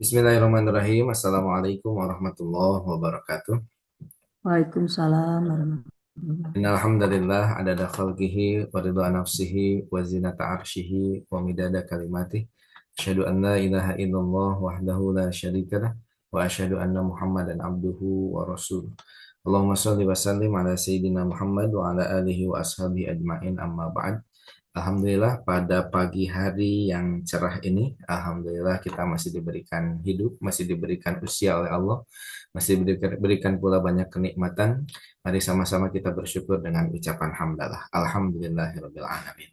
Bismillahirrahmanirrahim. Assalamualaikum warahmatullahi wabarakatuh. Waalaikumsalam warahmatullahi Innal wabarakatuh. hamdalillah adada khalqihi wa ridha nafsihi wa zinata arshihi wa midada kalimatihi. Asyhadu an la ilaha illallah wahdahu la syarikalah wa asyhadu anna Muhammadan abduhu wa rasuluh. Allahumma shalli wa sallim ala sayyidina Muhammad wa ala alihi wa ashabihi ajmain amma ba'd. Alhamdulillah pada pagi hari yang cerah ini, Alhamdulillah kita masih diberikan hidup, masih diberikan usia oleh Allah, masih diberikan pula banyak kenikmatan. Mari sama-sama kita bersyukur dengan ucapan hamdalah. Alhamdulillahirabbil alamin.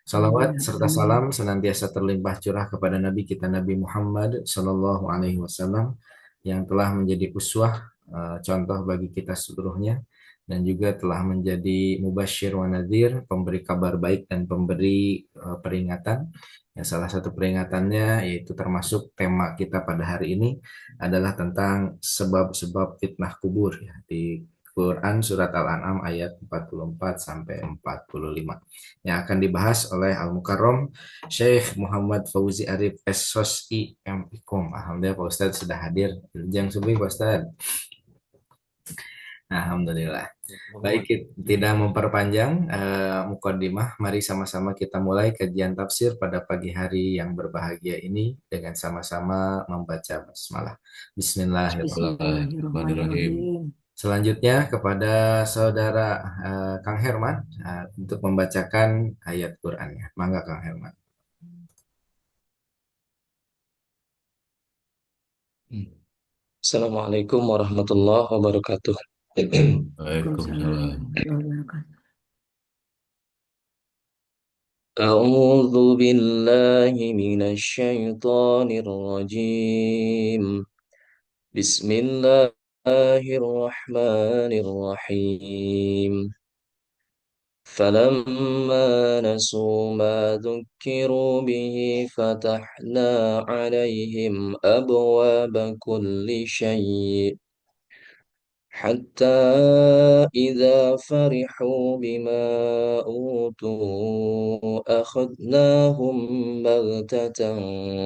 Salawat Alhamdulillah. serta Amin. salam senantiasa terlimpah curah kepada Nabi kita Nabi Muhammad Sallallahu Alaihi Wasallam yang telah menjadi uswah, contoh bagi kita seluruhnya, dan juga telah menjadi mubasyir wa nadhir, pemberi kabar baik dan pemberi peringatan. Yang salah satu peringatannya yaitu termasuk tema kita pada hari ini adalah tentang sebab-sebab fitnah kubur ya, di Quran surat Al-An'am ayat 44 sampai 45 yang akan dibahas oleh Al-Mukarram Syekh Muhammad Fauzi Arif SOSI MIKOM. Alhamdulillah Pak Ustadz sudah hadir. Jang subuh Pak Ustadz. Alhamdulillah. Baik, tidak memperpanjang mukadimah, mari sama-sama kita mulai kajian tafsir pada pagi hari yang berbahagia ini dengan sama-sama membaca basmalah. Bismillahirrahmanirrahim. Bismillahirrahmanirrahim. Bismillahirrahmanirrahim. Selanjutnya kepada saudara Kang Herman untuk membacakan ayat Qur'annya. Mangga Kang Herman. Assalamualaikum warahmatullahi wabarakatuh. Waalaikumsalam Waalaikumsalam. warahmatullahi wabarakatuh. أعوذ بالله من الشيطان الرجيم. بسم الله الرحمن الرحيم. فلما نسوا ما ذكروا به فتحنا عليهم أبواب كل شيء حتى إذا فرحوا بما أوتوا أخذناهم بغتة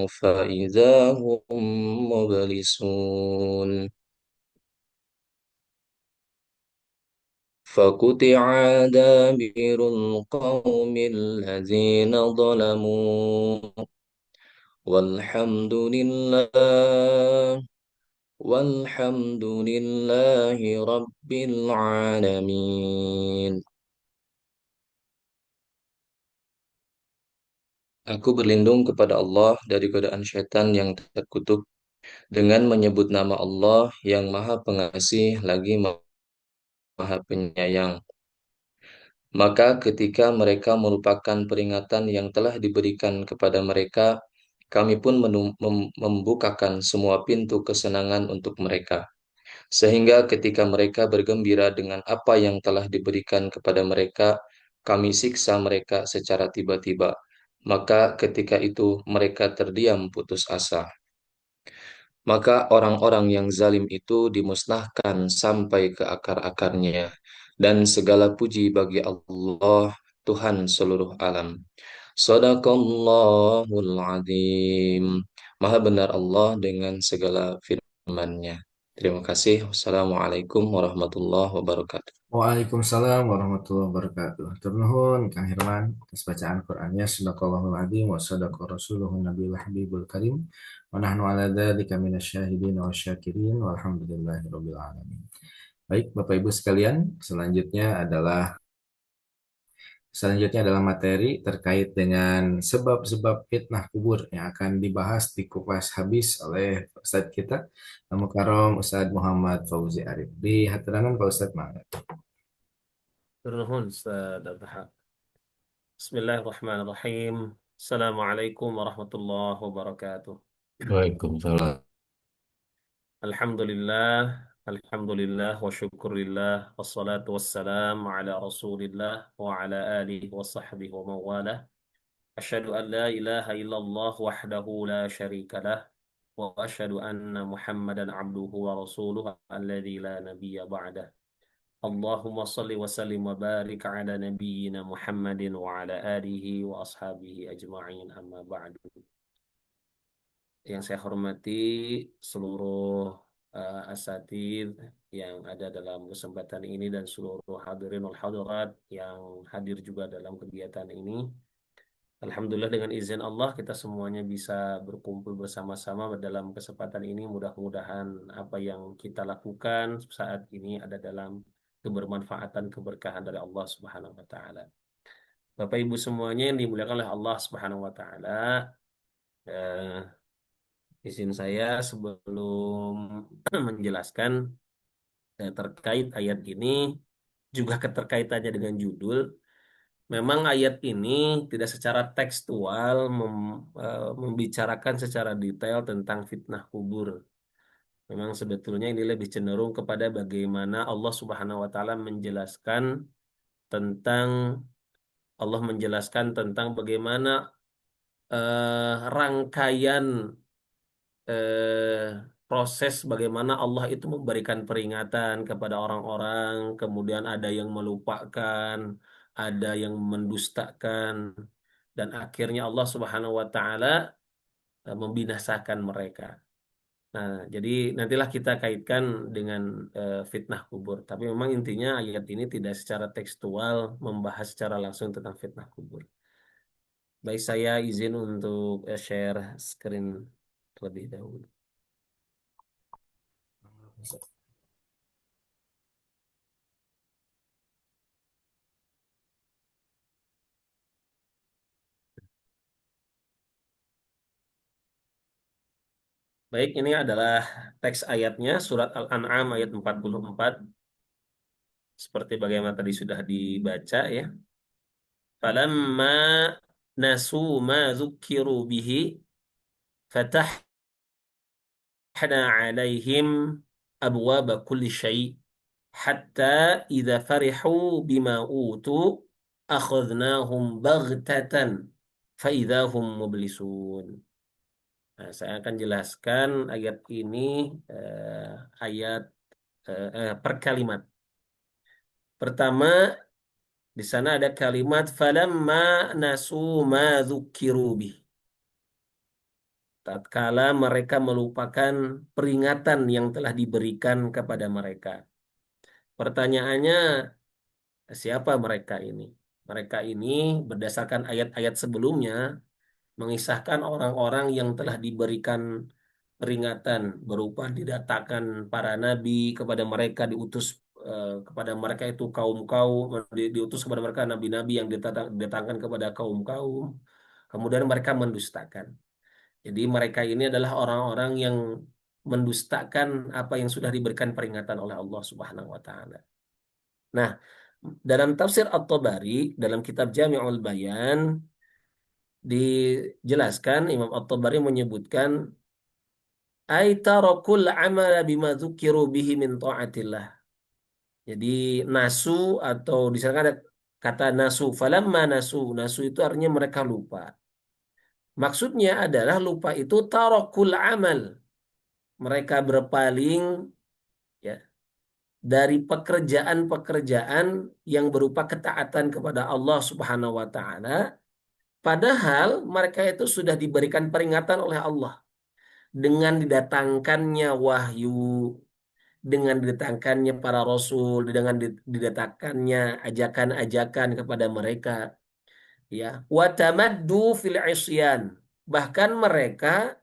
فإذا هم مبلسون فقطع دابر القوم الذين ظلموا والحمد لله والحمد لله رب العالمين. Aku berlindung kepada Allah dari godaan syaitan yang terkutuk dengan menyebut nama Allah yang Maha Pengasih lagi Maha Penyayang. Maka ketika mereka melupakan peringatan yang telah diberikan kepada mereka, kami pun membukakan semua pintu kesenangan untuk mereka. Sehingga ketika mereka bergembira dengan apa yang telah diberikan kepada mereka, kami siksa mereka secara tiba-tiba. Maka ketika itu mereka terdiam putus asa. Maka orang-orang yang zalim itu dimusnahkan sampai ke akar-akarnya. Dan segala puji bagi Allah, Tuhan seluruh alam. Sadaqallahul Azim. Maha benar Allah dengan segala firman-Nya. Terima kasih. Wassalamualaikum warahmatullahi wabarakatuh. Waalaikumsalam warahmatullahi wabarakatuh. Turun nuhun Kang Herman atas bacaan Qur'annya. Sadaqallahul adzim wa sadaqa rasuluhun nabiyul habibul karim. Wa nahnu ala dzalika minasyahidin wa syakirin walhamdulillahirabbil alamin. Baik, Bapak Ibu sekalian, selanjutnya adalah materi terkait dengan sebab-sebab fitnah kubur yang akan dibahas dikupas habis oleh Ustadz kita, Mukarram Ustadz Muhammad Fauzi Arif. Di hadiran Pak Ustadz, mangga. Turnuhun Ustaz Abdul. Bismillahirrahmanirrahim. Assalamualaikum warahmatullahi wabarakatuh. Waalaikumsalam. Alhamdulillah, alhamdulillah wa syukurillah wassalatu wassalam ala Rasulillah wa ala alihi wa sahbihi wa mawalah. Asyhadu an la ilaha illallah wahdahu la syarika lah wa asyhadu anna Muhammadan abduhu wa rasuluh alladzi la nabiyya ba'dah. Allahumma salli wa sallim wa barik ala nabiyyina Muhammadin wa ala alihi wa ashabihi ajma'in amma ba'du. yang saya hormati seluruh asatid yang ada dalam kesempatan ini dan seluruh hadirin wal hadirat yang hadir juga dalam kegiatan ini. Alhamdulillah dengan izin Allah kita semuanya bisa berkumpul bersama-sama dalam kesempatan ini. Mudah-mudahan apa yang kita lakukan saat ini ada dalam kebermanfaatan keberkahan dari Allah Subhanahu wa taala. Bapak Ibu semuanya yang dimuliakan oleh Allah Subhanahu wa taala, eh, izin saya sebelum menjelaskan terkait ayat ini juga keterkaitannya dengan judul. Memang ayat ini tidak secara tekstual membicarakan secara detail tentang fitnah kubur. Memang sebetulnya ini lebih cenderung kepada bagaimana Allah Subhanahu wa taala tentang menjelaskan tentang bagaimana rangkaian proses bagaimana Allah itu memberikan peringatan kepada orang-orang, kemudian ada yang melupakan, ada yang mendustakan, dan akhirnya Allah Subhanahu wa taala membinasakan mereka. Nah, jadi nantilah kita kaitkan dengan fitnah kubur. Tapi memang intinya ayat ini tidak secara tekstual membahas secara langsung tentang fitnah kubur. Baik, saya izin untuk share screen terlebih dahulu. Baik, ini adalah teks ayatnya, surat Al-An'am ayat 44. Seperti bagaimana tadi sudah dibaca ya. Falamma nasu ma dzukkiru bihi fatahna alaihim abwaba kulli syai' hatta idza farihu bima utu akhadnahum baghtatan fa idza hum mublisun. Nah, saya akan jelaskan ayat ini ayat per kalimat. Pertama, di sana ada kalimat falamma nasu ma dzukiru bih. Tatkala mereka melupakan peringatan yang telah diberikan kepada mereka. Pertanyaannya, siapa mereka ini? Mereka ini berdasarkan ayat-ayat sebelumnya mengisahkan orang-orang yang telah diberikan peringatan berupa didatangkan para nabi kepada mereka, diutus kepada mereka itu kaum-kaum, diutus kepada mereka nabi-nabi yang didatangkan kepada kaum-kaum, kemudian mereka mendustakan. Jadi mereka ini adalah orang-orang yang mendustakan apa yang sudah diberikan peringatan oleh Allah Subhanahu wa taala. Nah, dalam tafsir At-Tabari dalam kitab Jami'ul Bayan dijelaskan, Imam At-Tabari menyebutkan ay tarakul amala bima dzukiru bihi min taatillah. Jadi nasu, atau di sana ada kata nasu, falamma nasu. Nasu itu artinya mereka lupa. Maksudnya adalah lupa itu tarakul amal. Mereka berpaling ya dari pekerjaan-pekerjaan yang berupa ketaatan kepada Allah Subhanahu wa taala, padahal mereka itu sudah diberikan peringatan oleh Allah dengan didatangkannya wahyu, dengan didatangkannya para rasul, dengan didatangkannya ajakan-ajakan kepada mereka, ya. Wa tamaddu fil isyan. Bahkan mereka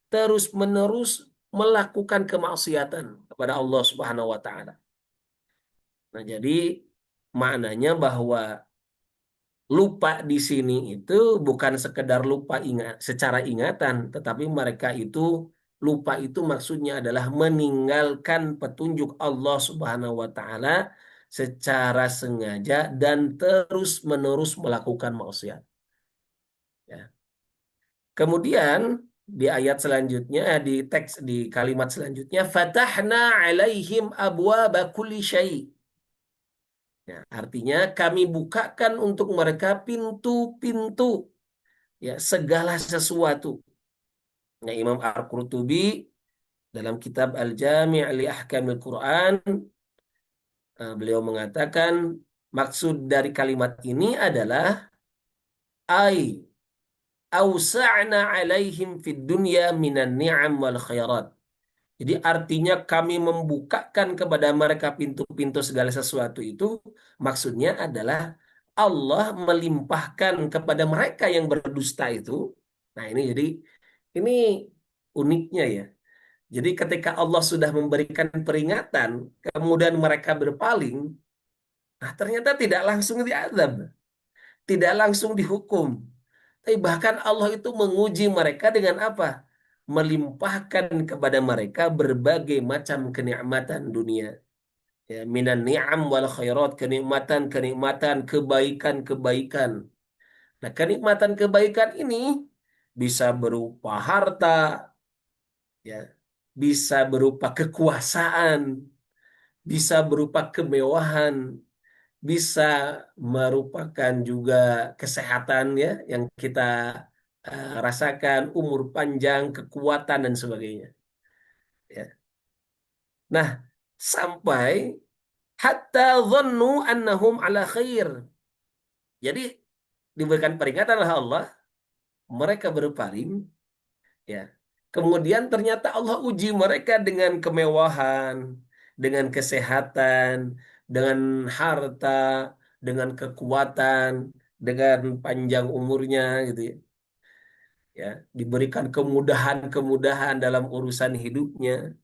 terus-menerus melakukan kemaksiatan kepada Allah Subhanahu wa taala. Nah, jadi maknanya bahwa lupa di sini itu bukan sekedar lupa ingat secara ingatan, tetapi mereka itu lupa itu maksudnya adalah meninggalkan petunjuk Allah Subhanahu wa taala secara sengaja dan terus-menerus melakukan maksiat. Ya. Kemudian di ayat selanjutnya, di teks di kalimat selanjutnya, fatahna alaihim abwaba kulli syai'. Ya, artinya kami bukakan untuk mereka pintu-pintu ya segala sesuatu. Nah, Imam Al-Qurtubi dalam kitab Al-Jami' li Ahkamil Quran beliau mengatakan maksud dari kalimat ini adalah ai awsa'na 'alaihim fid dunya minan ni'am wal khairat. Jadi artinya kami membukakan kepada mereka pintu-pintu segala sesuatu itu, maksudnya adalah Allah melimpahkan kepada mereka yang berdusta itu. Nah ini jadi ini uniknya ya. Jadi ketika Allah sudah memberikan peringatan, kemudian mereka berpaling, nah ternyata tidak langsung diazab, tidak langsung dihukum. Tapi bahkan Allah itu menguji mereka dengan apa? Melimpahkan kepada mereka berbagai macam kenikmatan dunia. Ya, minan ni'am wal khairat, kenikmatan-kenikmatan, kebaikan-kebaikan. Nah, kenikmatan kebaikan ini bisa berupa harta, ya, bisa berupa kekuasaan, bisa berupa kemewahan, bisa merupakan juga kesehatan ya yang kita rasakan, umur panjang, kekuatan dan sebagainya. Ya. Nah, sampai hatta dhannu annahum ala khair. Jadi diberikan peringatan oleh Allah, mereka berpaling, ya. Kemudian ternyata Allah uji mereka dengan kemewahan, dengan kesehatan, dengan harta, dengan kekuatan, dengan panjang umurnya gitu ya. Ya, diberikan kemudahan-kemudahan dalam urusan hidupnya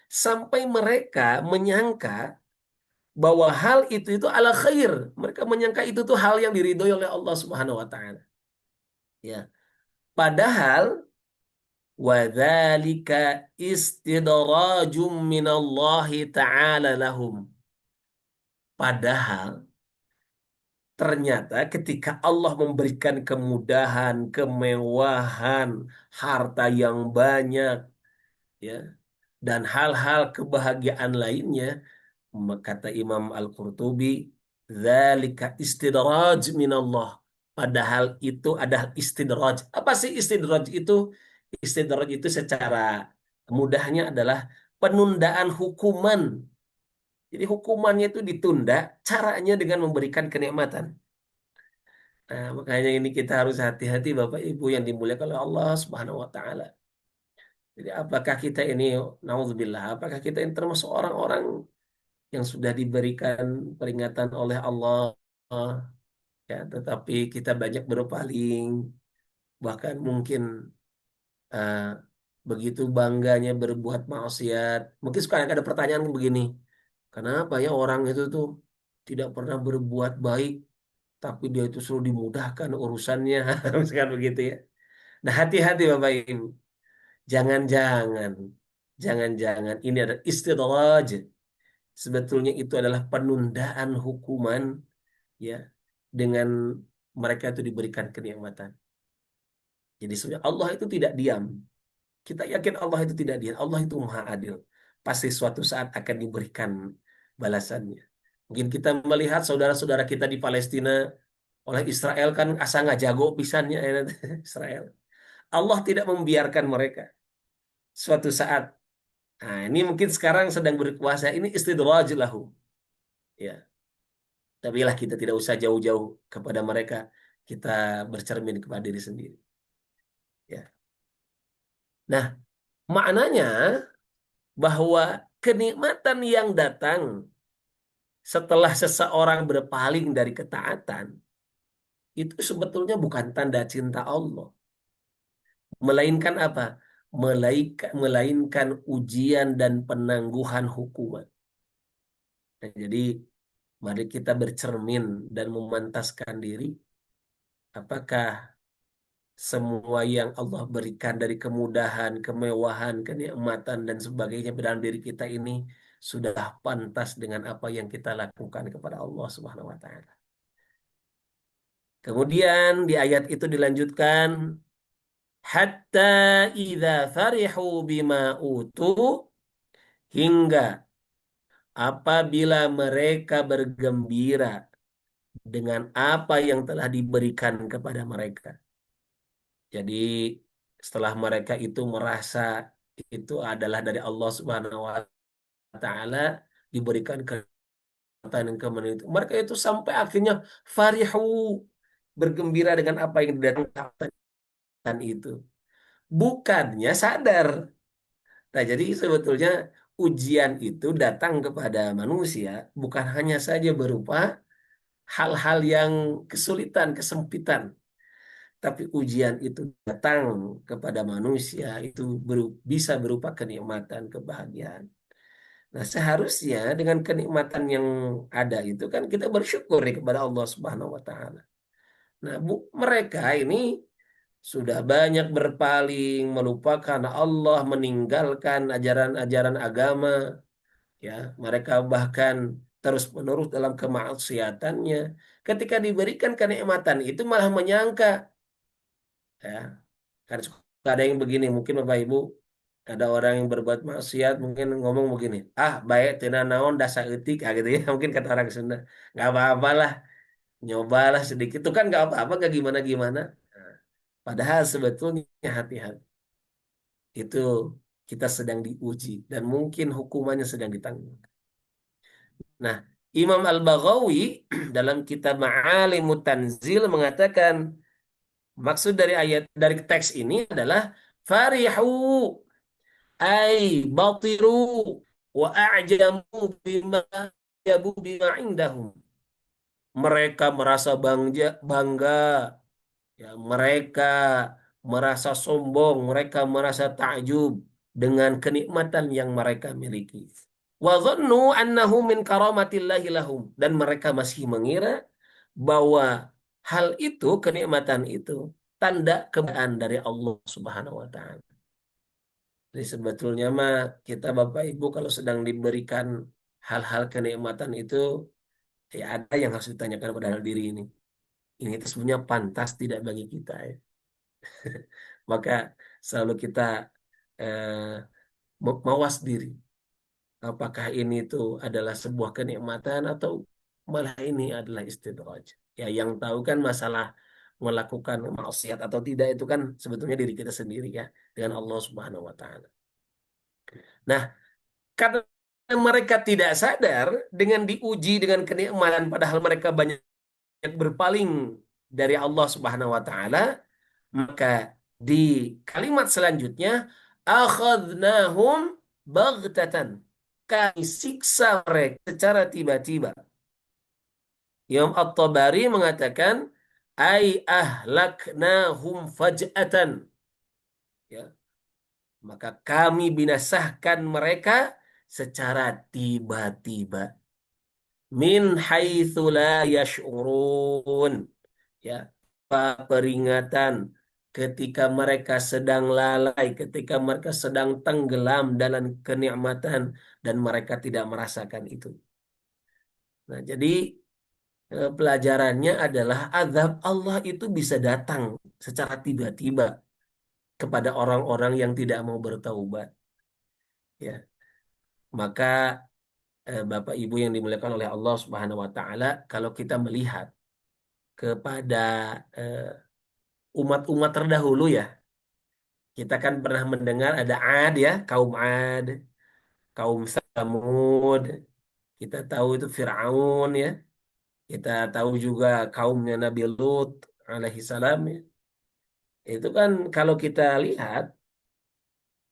sampai mereka menyangka bahwa hal itu ala khair. Mereka menyangka itu tuh hal yang diridhoi oleh Allah Subhanahu wa taala. Ya. Padahal wadzalika istidrajum minallahi ta'ala lahum. Padahal ternyata ketika Allah memberikan kemudahan, kemewahan, harta yang banyak, ya, dan hal-hal kebahagiaan lainnya, kata Imam Al-Qurtubi, dzalika istidraj minallah. Padahal itu adalah istidraj. Apa sih istidraj itu? Istidraj itu secara mudahnya adalah penundaan hukuman. Jadi hukumannya itu ditunda, caranya dengan memberikan kenikmatan. Nah, makanya ini kita harus hati-hati Bapak Ibu yang dimuliakan oleh Allah Subhanahu wa taala. Jadi apakah kita ini naudzubillah, apakah kita ini termasuk orang-orang yang sudah diberikan peringatan oleh Allah, ya, tetapi kita banyak berpaling, bahkan mungkin eh, begitu bangganya berbuat maksiat. Mungkin sekarang ada pertanyaan begini, kenapa ya orang itu tuh tidak pernah berbuat baik, tapi dia itu selalu dimudahkan urusannya, misalkan begitu ya. Nah hati-hati Bapak Ibu, jangan-jangan, jangan-jangan ini adalah istidraj. Sebetulnya itu adalah penundaan hukuman, ya, dengan mereka itu diberikan kenikmatan. Jadi sebenarnya Allah itu tidak diam. Kita yakin Allah itu tidak diam. Allah itu maha adil. Pasti suatu saat akan diberikan balasannya. Mungkin kita melihat saudara-saudara kita di Palestina oleh Israel kan asa nggak jago pisannya ya, Israel. Allah tidak membiarkan mereka. Suatu saat, nah ini mungkin sekarang sedang berkuasa. Ini istidraj lahu. Ya, tapi lah kita tidak usah jauh-jauh kepada mereka. Kita bercermin kepada diri sendiri. Ya. Nah, maknanya bahwa kenikmatan yang datang setelah seseorang berpaling dari ketaatan itu sebetulnya bukan tanda cinta Allah, melainkan apa? Melainkan ujian dan penangguhan hukuman. Nah, jadi mari kita bercermin dan memantaskan diri, apakah semua yang Allah berikan dari kemudahan, kemewahan, kenikmatan dan sebagainya dalam diri kita ini sudah pantas dengan apa yang kita lakukan kepada Allah Subhanahu wa taala. Kemudian di ayat itu dilanjutkan hatta idza farihu bima utu, hingga apabila mereka bergembira dengan apa yang telah diberikan kepada mereka. Jadi setelah mereka itu merasa itu adalah dari Allah Subhanahu wa taala, diberikan kekuatan dan kemenangan itu. Mereka itu sampai akhirnya farihu, bergembira dengan apa yang didatangkan itu. Bukannya sadar. Nah, jadi sebetulnya ujian itu datang kepada manusia bukan hanya saja berupa hal-hal yang kesulitan, kesempitan, tapi ujian itu datang kepada manusia itu bisa berupa kenikmatan, kebahagiaan. Nah, seharusnya dengan kenikmatan yang ada itu kan kita bersyukur kepada Allah Subhanahu wa taala. Nah, mereka ini sudah banyak berpaling, melupakan Allah, meninggalkan ajaran-ajaran agama, ya. Mereka bahkan terus-menerus dalam kemaksiatannya. Ketika diberikan kenikmatan itu malah menyangka, ya. Kan suka ada yang begini, mungkin Bapak Ibu, ada orang yang berbuat maksiat mungkin ngomong begini, ah baik tina naon dasa eutik ah, gitu ya. Mungkin kata orang Sunda, nggak apa-apa lah, nyobalah sedikit itu kan nggak apa-apa, nggak gimana-gimana. Nah, padahal sebetulnya hati-hati itu kita sedang diuji dan mungkin hukumannya sedang ditanggung. Nah, Imam Al-Baghawi dalam kitab Ma'alimut Tanzil mengatakan maksud dari ayat dari teks ini adalah farihu ay batiru wa a'jamu bima yabu bima indahum. Mereka merasa bangga, ya, mereka merasa sombong, mereka merasa takjub dengan kenikmatan yang mereka miliki. Wa dhannu annahu min karamatillahi lahum, dan mereka masih mengira bahwa hal itu, kenikmatan itu tanda kemuliaan dari Allah Subhanahu wa taala. Jadi sebetulnya mah kita Bapak Ibu kalau sedang diberikan hal-hal kenikmatan itu, ya ada yang harus ditanyakan pada diri ini. Ini itu sebenarnya pantas tidak bagi kita, ya. Maka selalu kita eh, mawas diri. Apakah ini itu adalah sebuah kenikmatan atau malah ini adalah istidraj. Ya, yang tahu kan masalah melakukan maksiat atau tidak itu kan sebetulnya diri kita sendiri, ya, dengan Allah Subhanahu wa taala. Nah, karena mereka tidak sadar dengan diuji dengan kenikmatan padahal mereka banyak berpaling dari Allah Subhanahu wa taala, maka di kalimat selanjutnya akhadnahum baghtatan, kami siksa mereka secara tiba-tiba. Imam At-Tabari mengatakan ai ahlaknahum faj'atan, ya, maka kami binasahkan mereka secara tiba-tiba, min haitsu la yash'urun, ya, peringatan ketika mereka sedang lalai, ketika mereka sedang tenggelam dalam kenikmatan dan mereka tidak merasakan itu. Nah, jadi pelajarannya adalah azab Allah itu bisa datang secara tiba-tiba kepada orang-orang yang tidak mau bertaubat, ya. Maka Bapak Ibu yang dimuliakan oleh Allah Subhanahu wa taala, kalau kita melihat kepada eh, umat-umat terdahulu, ya, kita kan pernah mendengar ada Ad, kaum Samud, kita tahu itu Firaun, ya. Kita tahu juga kaumnya Nabi Lut alaihi salam, ya. Itu kan kalau kita lihat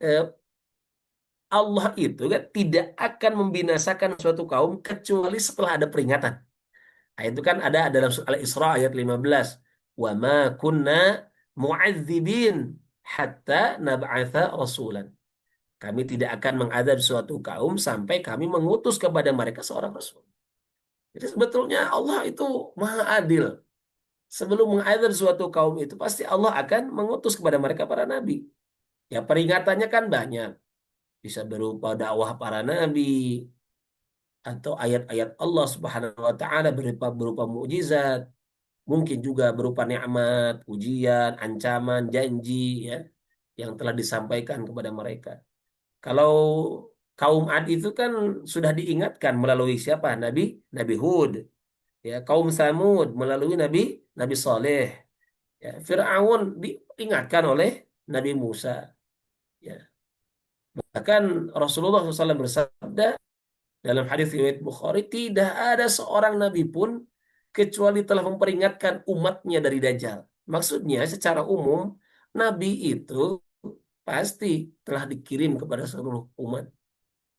eh, Allah itu kan tidak akan membinasakan suatu kaum kecuali setelah ada peringatan. Nah, itu kan ada dalam surah Al-Isra ayat 15. Wa ma kunna mu'adzibin hatta nab'atha rasulan. Kami tidak akan mengadab suatu kaum sampai kami mengutus kepada mereka seorang rasul. Jadi sebetulnya Allah itu maha adil. Sebelum mengadab suatu kaum itu pasti Allah akan mengutus kepada mereka para nabi. Ya, peringatannya kan banyak. Bisa berupa dakwah para nabi atau ayat-ayat Allah Subhanahu wa taala berupa berupa mukjizat, mungkin juga berupa nikmat, ujian, ancaman, janji, ya, yang telah disampaikan kepada mereka. Kalau kaum Ad itu kan sudah diingatkan melalui siapa? Nabi Hud, ya, kaum Samud melalui Nabi Saleh, ya, Fir'aun diingatkan oleh Nabi Musa, ya. Bahkan Rasulullah SAW bersabda dalam hadis riwayat Bukhari, tidak ada seorang nabi pun kecuali telah memperingatkan umatnya dari Dajjal. Maksudnya secara umum, Nabi itu pasti telah dikirim kepada seluruh umat.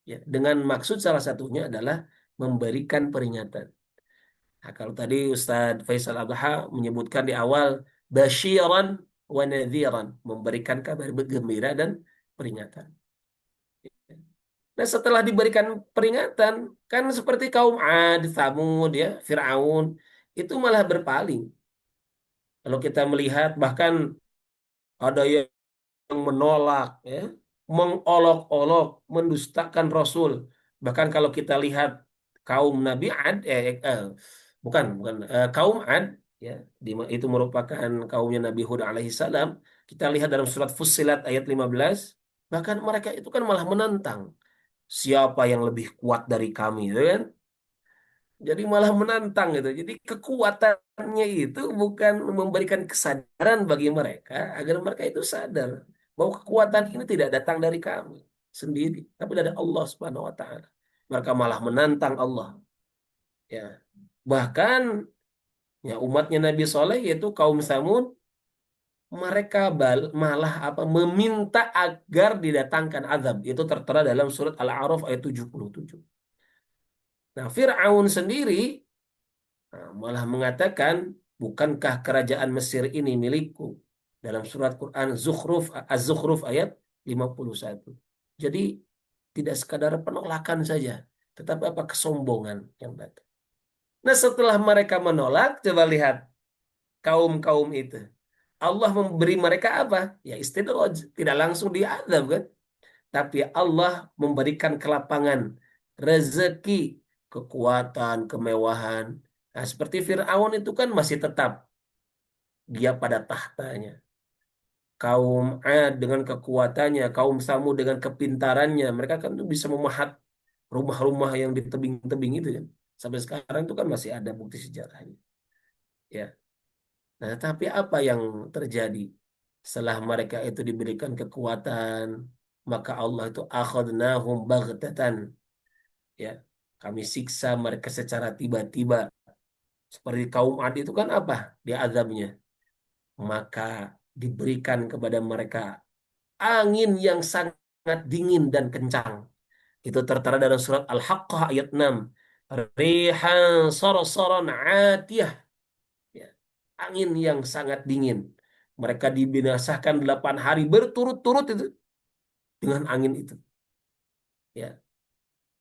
Ya, dengan maksud salah satunya adalah memberikan peringatan. Nah, kalau tadi Ustadz Faisal Abduha menyebutkan di awal basyiran wa nadhiran, memberikan kabar gembira dan peringatan. Nah, setelah diberikan peringatan, kan seperti kaum Ad, Tsamud, ya, Fir'aun, itu malah berpaling. Kalau kita melihat bahkan ada yang menolak, ya, mengolok-olok, mendustakan Rasul. Bahkan kalau kita lihat kaum Nabi Ad, kaum Ad, ya, itu merupakan kaumnya Nabi Hud alaihi salam. Kita lihat dalam surat Fussilat ayat 15, bahkan mereka itu kan malah menantang siapa yang lebih kuat dari kami, gitu kan? Jadi malah menantang gitu. Jadi kekuatannya itu bukan memberikan kesadaran bagi mereka agar mereka itu sadar bahwa kekuatan ini tidak datang dari kami sendiri, tapi dari Allah Subhanahu wa taala. Mereka malah menantang Allah. Ya. Bahkan ya umatnya Nabi Soleh yaitu kaum Samud, mereka malah meminta agar didatangkan azab. Itu tertera dalam surat Al-A'raf ayat 77. Nah, Fir'aun sendiri malah mengatakan, bukankah kerajaan Mesir ini milikku? Dalam surat Quran Az-Zukhruf ayat 51. Jadi tidak sekadar penolakan saja, tetapi kesombongan yang datang. Nah, setelah mereka menolak, coba lihat kaum-kaum itu. Allah memberi mereka apa? Ya istidraj, tidak langsung diazab kan? Tapi Allah memberikan kelapangan, rezeki, kekuatan, kemewahan. Nah, seperti Fir'aun itu kan masih tetap dia pada tahtanya. Kaum Ad dengan kekuatannya, kaum Samud dengan kepintarannya, mereka kan tuh bisa memahat rumah-rumah yang di tebing-tebing itu kan. Sampai sekarang itu kan masih ada bukti sejarahnya. Ya. Nah, tapi apa yang terjadi setelah mereka itu diberikan kekuatan, maka Allah itu akhadnahum baghtatan, ya. Kami siksa mereka secara tiba-tiba. Seperti kaum Ad itu kan apa? Dia azabnya. Maka diberikan kepada mereka angin yang sangat dingin dan kencang. Itu tertera dalam surat Al-Haqqah ayat 6. Rihan sarsaran atiyah. Ya. Angin yang sangat dingin. Mereka dibinasakan 8 hari berturut-turut itu dengan angin itu. Ya.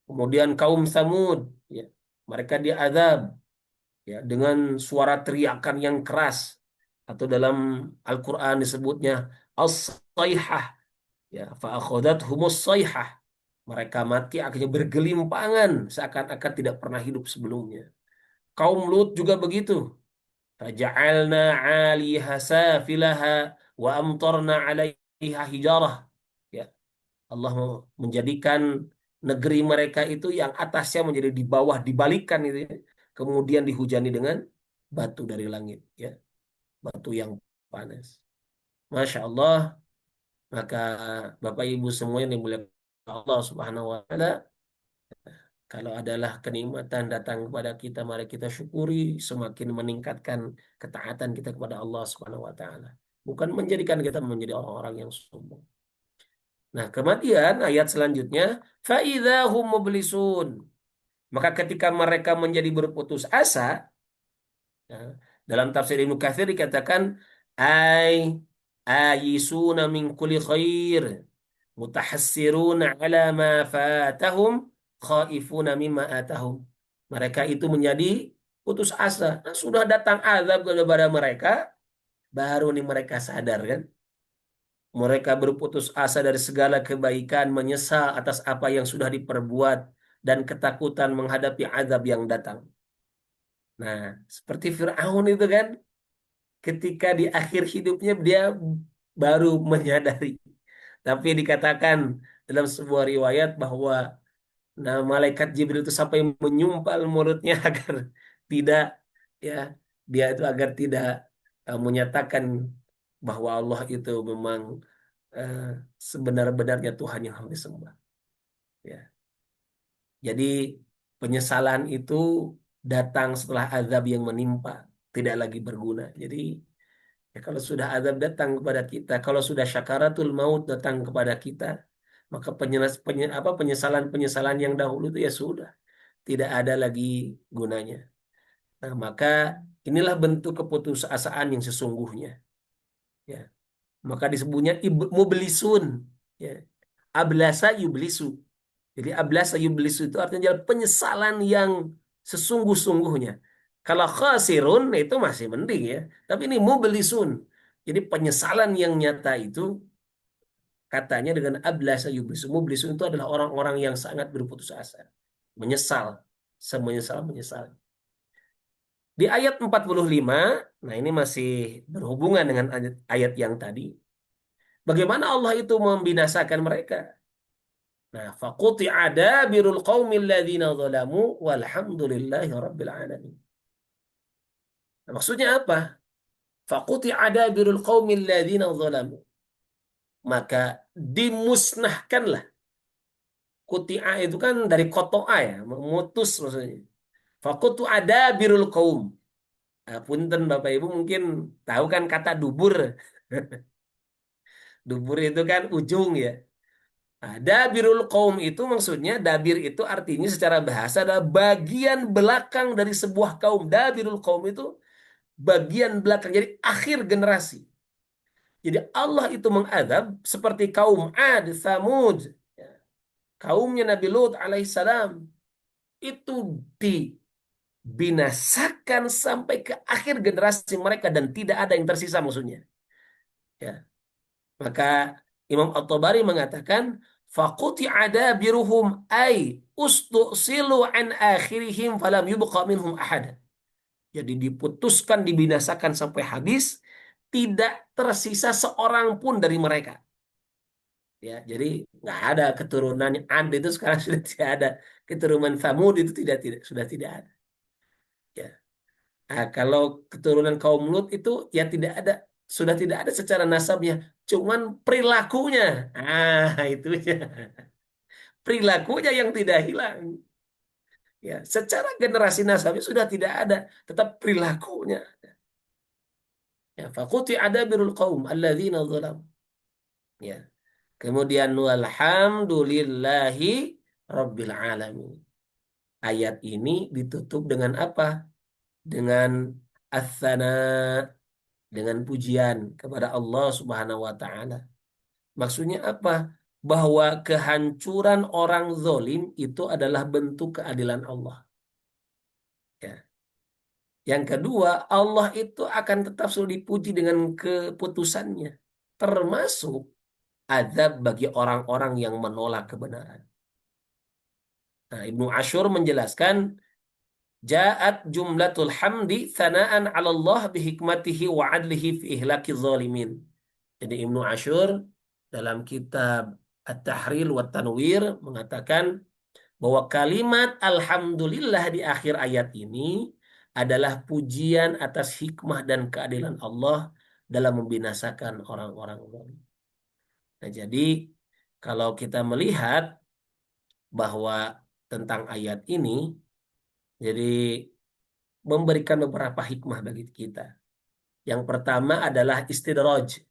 Kemudian kaum Samud, ya, mereka diazab, ya, dengan suara teriakan yang keras, atau dalam Al-Quran disebutnya as-sayhah, ya, fa'akhadathumus sayhah. Mereka mati akhirnya bergelimpangan seakan-akan tidak pernah hidup sebelumnya. Kaum Lut juga begitu. Faja'alna 'aliha safilaha wa amtarna 'alaiha hijarah. Ya, Allah menjadikan negeri mereka itu yang atasnya menjadi di bawah dibalikan itu, ya. Kemudian dihujani dengan batu dari langit, ya, batu yang panas. Masya Allah, maka Bapak Ibu semua yang dimuliakan Allah Subhanahu wa taala, kalau adalah kenikmatan datang kepada kita, mari kita syukuri, semakin meningkatkan ketaatan kita kepada Allah Subhanahu wa taala. Bukan menjadikan kita menjadi orang-orang yang sombong. Nah, kemudian ayat selanjutnya, فَإِذَا هُمْ مُبْلِسُونَ. Maka ketika mereka menjadi berputus asa, ya, dalam tafsir Ibnu Katsir dikatakan, ay ayisuna min kulli khair, mutahassiruna ala ma fatahum, khaifuna mimma atahum. Mereka itu menjadi putus asa. Nah, sudah datang azab kepada mereka, baru nih mereka sadar kan. Mereka berputus asa dari segala kebaikan, menyesal atas apa yang sudah diperbuat, dan ketakutan menghadapi azab yang datang. Nah, seperti Fir'aun itu kan, ketika di akhir hidupnya dia baru menyadari. Tapi dikatakan dalam sebuah riwayat bahwa malaikat Jibril itu sampai menyumpal mulutnya agar tidak, ya, dia itu agar tidak menyatakan bahwa Allah itu memang eh, sebenar-benarnya Tuhan yang harus disembah. Ya. Jadi penyesalan itu datang setelah azab yang menimpa, tidak lagi berguna. Jadi Ya, kalau sudah azab datang kepada kita, kalau sudah syakaratul maut datang kepada kita, maka penyesalan-penyesalan yang dahulu itu ya sudah, tidak ada lagi gunanya. Nah, maka inilah bentuk keputusasaan yang sesungguhnya. Ya, maka disebutnya mublisun. Ya, ablasa yublisu. Jadi ablasa yublisu itu artinya adalah penyesalan yang sesungguh-sungguhnya. Kalau khasirun itu masih mending ya. Tapi ini mublisun. Jadi penyesalan yang nyata itu katanya dengan ablasa yublisu. Mublisu itu adalah orang-orang yang sangat berputus asa. Menyesal. Semenyesal-menyesal. Di ayat 45, nah ini masih berhubungan dengan ayat yang tadi. Bagaimana Allah itu membinasakan mereka? Nah, faquti'a dabirul qaumil ladzina zalamu walhamdulillahi rabbil alamin. Nah, maksudnya apa? Faquti'a dabirul qaumil ladzina zalamu. Maka dimusnahkanlah. Quti'a itu kan dari koto'a ya, memutus maksudnya. Faquti'a dabirul qaum. Nah, punten Bapak Ibu mungkin tahu kan kata dubur. Dubur itu kan ujung ya. Nah, dabirul qaum itu maksudnya dabir itu artinya secara bahasa adalah bagian belakang dari sebuah kaum. Dabirul qaum itu bagian belakang, jadi akhir generasi. Jadi Allah itu mengadab seperti kaum Ad, Thamud, ya, kaumnya Nabi Lut alaihissalam itu dibinasakan sampai ke akhir generasi mereka dan tidak ada yang tersisa musuhnya. Ya, maka Imam At-Tabari mengatakan faquti adabiruhum ay ustusilu an akhirihim falam yubqa minhum ahad. Jadi diputuskan, dibinasakan sampai habis, tidak tersisa seorang pun dari mereka. Ya, jadi nggak ada keturunan Ad itu sekarang sudah tidak ada, keturunan Thamud itu tidak sudah tidak ada. Ya, nah, kalau keturunan kaum Lut itu ya tidak ada, sudah tidak ada secara nasabnya, cuman perilakunya. Ah, itu ya. Perilakunya yang tidak hilang. Ya, secara generasi nasabnya sudah tidak ada, tetap perilakunya. Ya, faquti adabirul qaum alladzina zalam. Ya. Kemudian walhamdulillahi rabbil alamin. Ayat ini ditutup dengan apa? Dengan as-sana, dengan pujian kepada Allah Subhanahu wa taala. Maksudnya apa? Bahwa kehancuran orang zolim itu adalah bentuk keadilan Allah. Ya. Yang kedua, Allah itu akan tetap selalu dipuji dengan keputusannya. Termasuk azab bagi orang-orang yang menolak kebenaran. Nah, Ibnu Ashur menjelaskan, Ja'at jumlatul hamdi thana'an 'ala Allah bihikmatihi wa 'adlihi fi ihlaki zalimin. Jadi Ibnu Ashur dalam kitab At-Tahrir wa Tanwir mengatakan bahwa kalimat alhamdulillah di akhir ayat ini adalah pujian atas hikmah dan keadilan Allah dalam membinasakan orang-orang zalim. Nah, jadi kalau kita melihat bahwa tentang ayat ini, jadi memberikan beberapa hikmah bagi kita. Yang pertama adalah istidraj.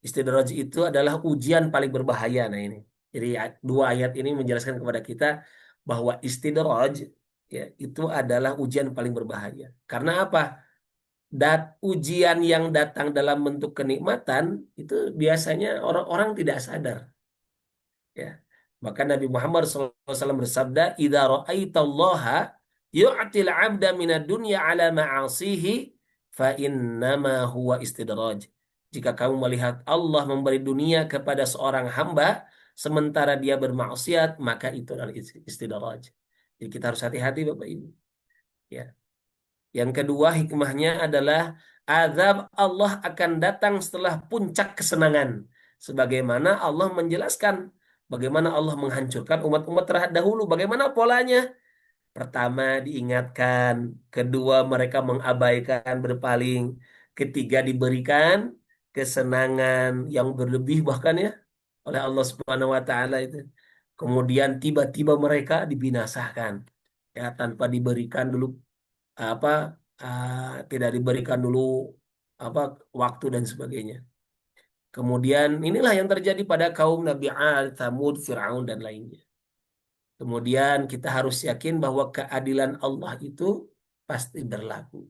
Istidraj itu adalah ujian paling berbahaya. Nah ini. Jadi dua ayat ini menjelaskan kepada kita bahwa istidraj ya, itu adalah ujian paling berbahaya. Karena apa? Ujian yang datang dalam bentuk kenikmatan itu biasanya orang-orang tidak sadar. Ya. Maka Nabi Muhammad SAW bersabda, "Idza ra'aitallaha yu'til 'abda minad dunya 'ala ma'asihi fa innama huwa istidraj." Jika kamu melihat Allah memberi dunia kepada seorang hamba sementara dia bermaksiat, maka itu adalah istidraj. Jadi kita harus hati-hati Bapak Ibu. Ya. Yang kedua hikmahnya adalah azab Allah akan datang setelah puncak kesenangan. Sebagaimana Allah menjelaskan bagaimana Allah menghancurkan umat-umat terdahulu. Bagaimana polanya? Pertama diingatkan, kedua mereka mengabaikan, berpaling, ketiga diberikan kesenangan yang berlebih bahkan ya oleh Allah Subhanahu wa taala itu. Kemudian tiba-tiba mereka dibinasakan ya tanpa diberikan dulu apa tidak diberikan dulu apa waktu dan sebagainya. Kemudian inilah yang terjadi pada kaum Nabi Ad, Thamud, Fir'aun dan lainnya. Kemudian kita harus yakin bahwa keadilan Allah itu pasti berlaku.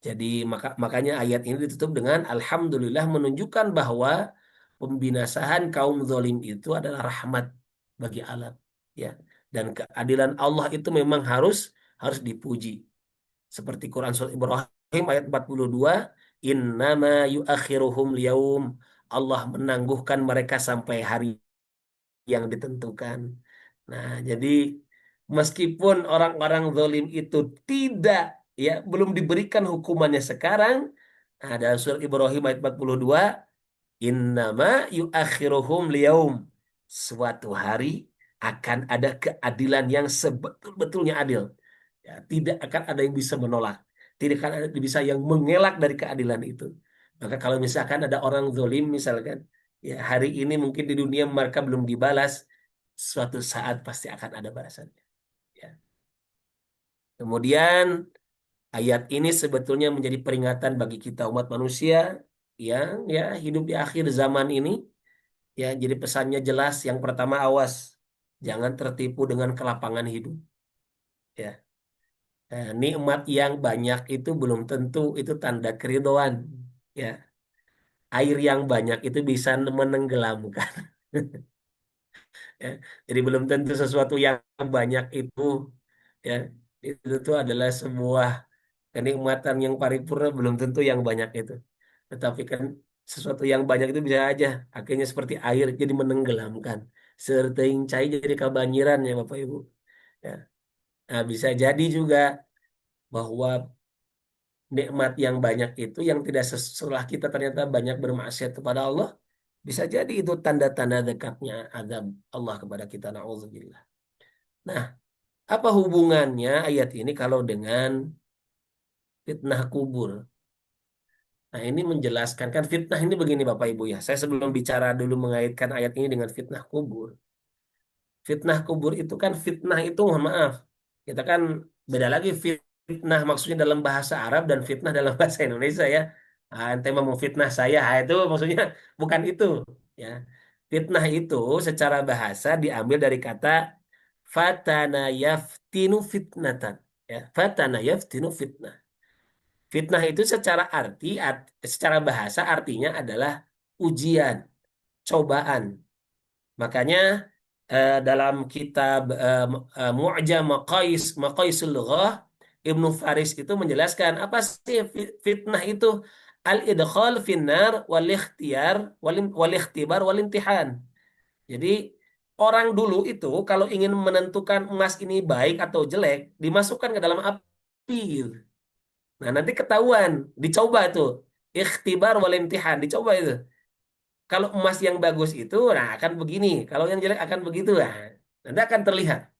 Jadi makanya ayat ini ditutup dengan Alhamdulillah, menunjukkan bahwa pembinasaan kaum zalim itu adalah rahmat bagi alam. Ya. Dan keadilan Allah itu memang harus dipuji. Seperti Quran Surat Ibrahim ayat 42, Innama yuakhiruhum liyaum. Allah menangguhkan mereka sampai hari yang ditentukan. Nah, jadi meskipun orang-orang zalim itu tidak, ya, belum diberikan hukumannya sekarang, nah, dalam surat Ibrahim ayat 42, innama yuakhiruhum liyaum. Suatu hari akan ada keadilan yang sebetul-betulnya adil. Ya, tidak akan ada yang bisa menolak. Tidak akan ada yang bisa yang mengelak dari keadilan itu. Maka kalau misalkan ada orang zalim misalkan, ya hari ini mungkin di dunia mereka belum dibalas, suatu saat pasti akan ada balasannya. Ya. Kemudian ayat ini sebetulnya menjadi peringatan bagi kita umat manusia yang ya hidup di akhir zaman ini. Ya, jadi pesannya jelas. Yang pertama, awas, jangan tertipu dengan kelapangan hidup. Ya, nikmat yang banyak itu belum tentu itu tanda keridoan. Ya, air yang banyak itu bisa menenggelamkan. Ya, jadi belum tentu sesuatu yang banyak itu, ya, itu tuh adalah sebuah kenikmatan yang paripurna, belum tentu yang banyak itu. Tetapi kan sesuatu yang banyak itu bisa aja akhirnya seperti air jadi menenggelamkan. Serteuing cai jadi kebanjiran ya Bapak Ibu. Ya. Nah, bisa jadi juga bahwa nikmat yang banyak itu yang tidak setelah kita ternyata banyak bermaksiat kepada Allah, bisa jadi itu tanda-tanda dekatnya azab Allah kepada kita. Nauzubillah. Nah, apa hubungannya ayat ini kalau dengan fitnah kubur? Nah, ini menjelaskan kan fitnah ini begini Bapak Ibu ya. Saya sebelum bicara dulu mengaitkan ayat ini dengan fitnah kubur. Fitnah kubur itu kan fitnah itu mohon maaf. Kita kan beda lagi fitnah maksudnya dalam bahasa Arab dan fitnah dalam bahasa Indonesia ya. Ah, ente mau fitnah saya, ah, itu maksudnya bukan itu ya. Fitnah itu secara bahasa diambil dari kata fatana yaftinu fitnatan ya. Fatana yaftinu fitnah. Fitnah itu secara secara bahasa artinya adalah ujian, cobaan. Makanya dalam kitab Mu'jam Maqaisul Lughah, Ibnu Faris itu menjelaskan apa sih fitnah itu? Al-idkhal finnar wal ikhtiyar wal ikhtibar wal imtihan. Jadi orang dulu itu kalau ingin menentukan emas ini baik atau jelek, dimasukkan ke dalam api. Nah, nanti ketahuan, dicoba tuh. Ikhtibar wal imtihan, dicoba itu. Kalau emas yang bagus itu, nah akan begini. Kalau yang jelek akan begitu. Nah, nanti akan terlihat.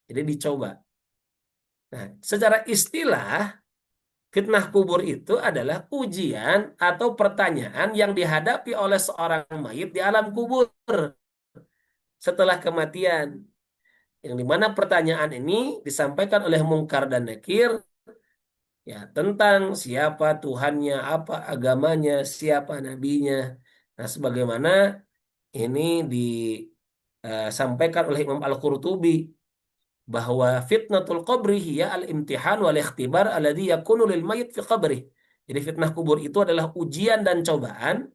Jadi dicoba. Nah, secara istilah, fitnah kubur itu adalah ujian atau pertanyaan yang dihadapi oleh seorang mayit di alam kubur setelah kematian. Yang dimana pertanyaan ini disampaikan oleh Mungkar dan Nakir, ya, tentang siapa Tuhannya, apa agamanya, siapa nabinya. Nah, sebagaimana ini disampaikan oleh Imam Al-Qurtubi bahwa fitnatul qabri hiya al-imtihan wal ikhtibar alladhi yakunu lil mayit fi qabri. Jadi fitnah kubur itu adalah ujian dan cobaan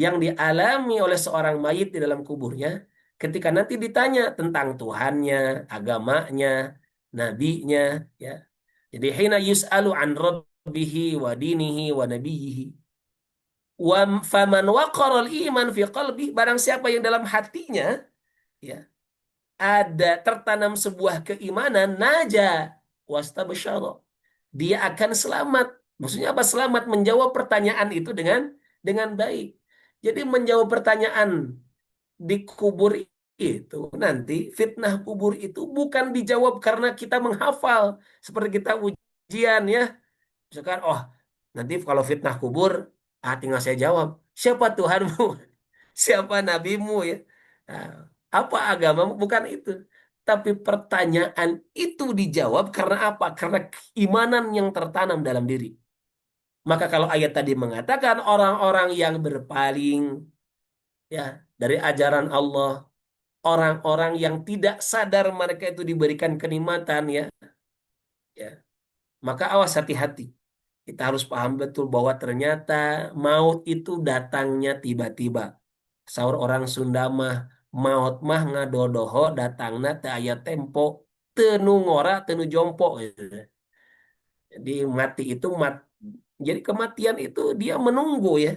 yang dialami oleh seorang mayit di dalam kuburnya ketika nanti ditanya tentang Tuhannya, agamanya, nabinya, ya. Jadi hina yus'alu an rabbihi wa dinihi wa nabiyihi. Wa faman waqara iman fi qalbi, barang siapa yang dalam hatinya, ya, ada tertanam sebuah keimanan, naja wastabsyara. Dia akan selamat. Maksudnya apa selamat? Menjawab pertanyaan itu dengan baik. Jadi menjawab pertanyaan di kubur itu nanti fitnah kubur itu bukan dijawab karena kita menghafal seperti kita ujian ya. Misalkan, oh nanti kalau fitnah kubur, ah tinggal saya jawab, siapa Tuhanmu? Siapa nabimu ya? Nah, apa agamamu? Bukan itu. Tapi pertanyaan itu dijawab karena apa? Karena keimanan yang tertanam dalam diri. Maka kalau ayat tadi mengatakan orang-orang yang berpaling ya dari ajaran Allah, orang-orang yang tidak sadar mereka itu diberikan kenikmatan ya, maka awas hati-hati. Kita harus paham betul bahwa ternyata maut itu datangnya tiba-tiba. Saur orang Sunda mah, maut mah ngadodoho datangna teu aya tempo, teu nu ngora, teu nu jompo gitu. Jadi mati itu jadi kematian itu dia menunggu ya.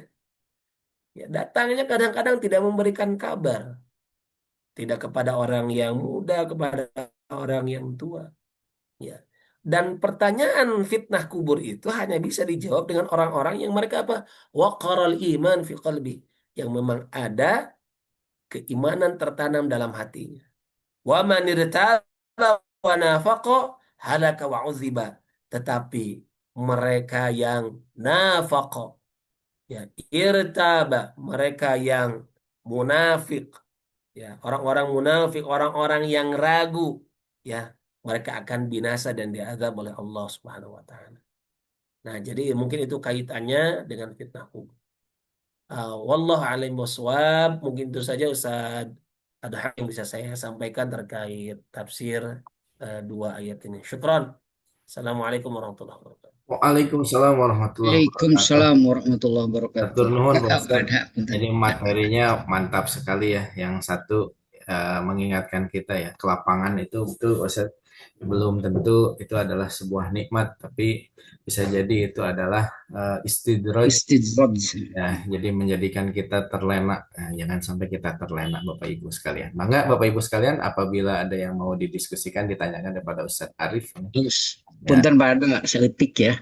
Ya, datangnya kadang-kadang tidak memberikan kabar, tidak kepada orang yang muda, kepada orang yang tua. Ya. Dan pertanyaan fitnah kubur itu hanya bisa dijawab dengan orang-orang yang mereka apa? Waqaral iman fi qalbi. Yang memang ada keimanan tertanam dalam hatinya. Wa man irtaba wa nafaqa halaka wa uziba. Tetapi mereka yang nafaqa, ya, irtaba, mereka yang munafik, ya, orang-orang munafik, orang-orang yang ragu, ya, mereka akan binasa dan diazab oleh Allah Subhanahu wa taala. Nah, jadi mungkin itu kaitannya dengan fitnah kubur. Wallahu a'lam bishawab. Mungkin itu saja Ustaz. Ada hal yang bisa saya sampaikan terkait tafsir dua ayat ini. Syukran. Assalamualaikum warahmatullahi wabarakatuh. Waalaikumsalam warahmatullahi wabarakatuh. Waalaikumsalam warahmatullahi Atur wabarakatuh. nuhun Pak Kakak Ustadz. ada punten. Jadi materinya mantap sekali ya. Yang satu mengingatkan kita ya, kelapangan itu betul Pak Ustadz. Belum tentu itu adalah sebuah nikmat, tapi bisa jadi itu adalah istidraj Istidraj. ya. Jadi menjadikan kita terlena. Nah, jangan sampai kita terlena Bapak Ibu sekalian. Mangga Bapak Ibu sekalian, apabila ada yang mau didiskusikan ditanyakan kepada Ustadz Arif Terus ya. punten pada seletik ya.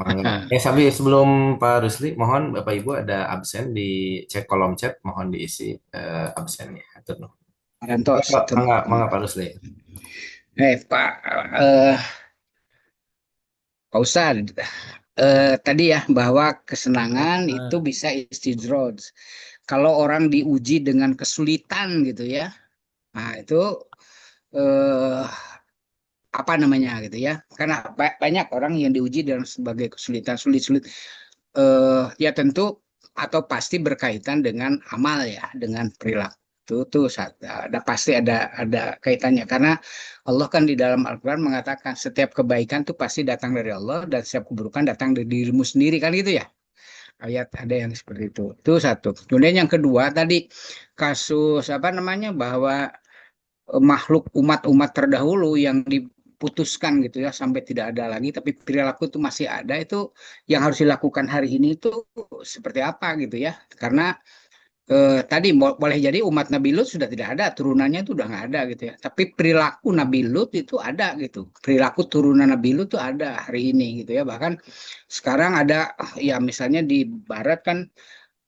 Mangga. Sambil sebelum Pak Rusli, mohon Bapak Ibu ada absen di cek kolom chat, mohon diisi absennya. Atur nuhun. Parantos. Mangga, mangga Pak Rusli. Pak, Pak Ustadz, tadi ya bahwa kesenangan itu bisa istidraj. Kalau orang diuji dengan kesulitan gitu ya, nah itu eh, apa namanya gitu ya? Karena banyak orang yang diuji dengan sebagai kesulitan, sulit-sulit. Ya tentu atau pasti berkaitan dengan amal ya, dengan perilaku. Itu ada pasti ada kaitannya karena Allah kan di dalam Al-Qur'an mengatakan setiap kebaikan tuh pasti datang dari Allah dan setiap keburukan datang dari dirimu sendiri kan gitu ya. Ayat ada yang seperti itu. Itu satu. Kemudian yang kedua tadi kasus apa namanya bahwa makhluk umat-umat terdahulu yang diputuskan gitu ya sampai tidak ada lagi tapi perilaku itu masih ada itu yang harus dilakukan hari ini itu seperti apa gitu ya karena tadi boleh jadi umat Nabi Lut sudah tidak ada turunannya itu udah nggak ada gitu ya tapi perilaku Nabi Lut itu ada gitu perilaku turunan Nabi Lut itu ada hari ini gitu ya bahkan sekarang ada ya misalnya di Barat kan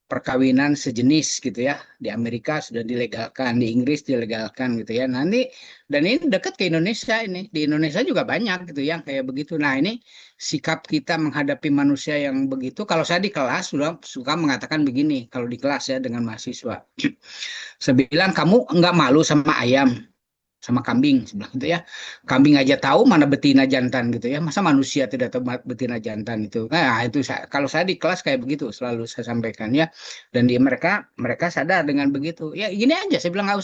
perkawinan sejenis gitu ya. Di Amerika sudah dilegalkan, di Inggris dilegalkan gitu ya. Nanti dan ini dekat ke Indonesia ini. Di Indonesia juga banyak gitu yang kayak begitu. Nah, ini sikap kita menghadapi manusia yang begitu. Kalau saya di kelas sudah suka mengatakan begini, kalau di kelas ya dengan mahasiswa. Saya bilang kamu enggak malu sama ayam sama kambing sebelah gitu ya. Kambing aja tahu mana betina jantan gitu ya. Masa manusia tidak tahu betina jantan itu. Nah, itu kalau saya di kelas kayak begitu selalu saya sampaikan ya. Dan di mereka sadar dengan begitu. Ya gini aja saya bilang nggak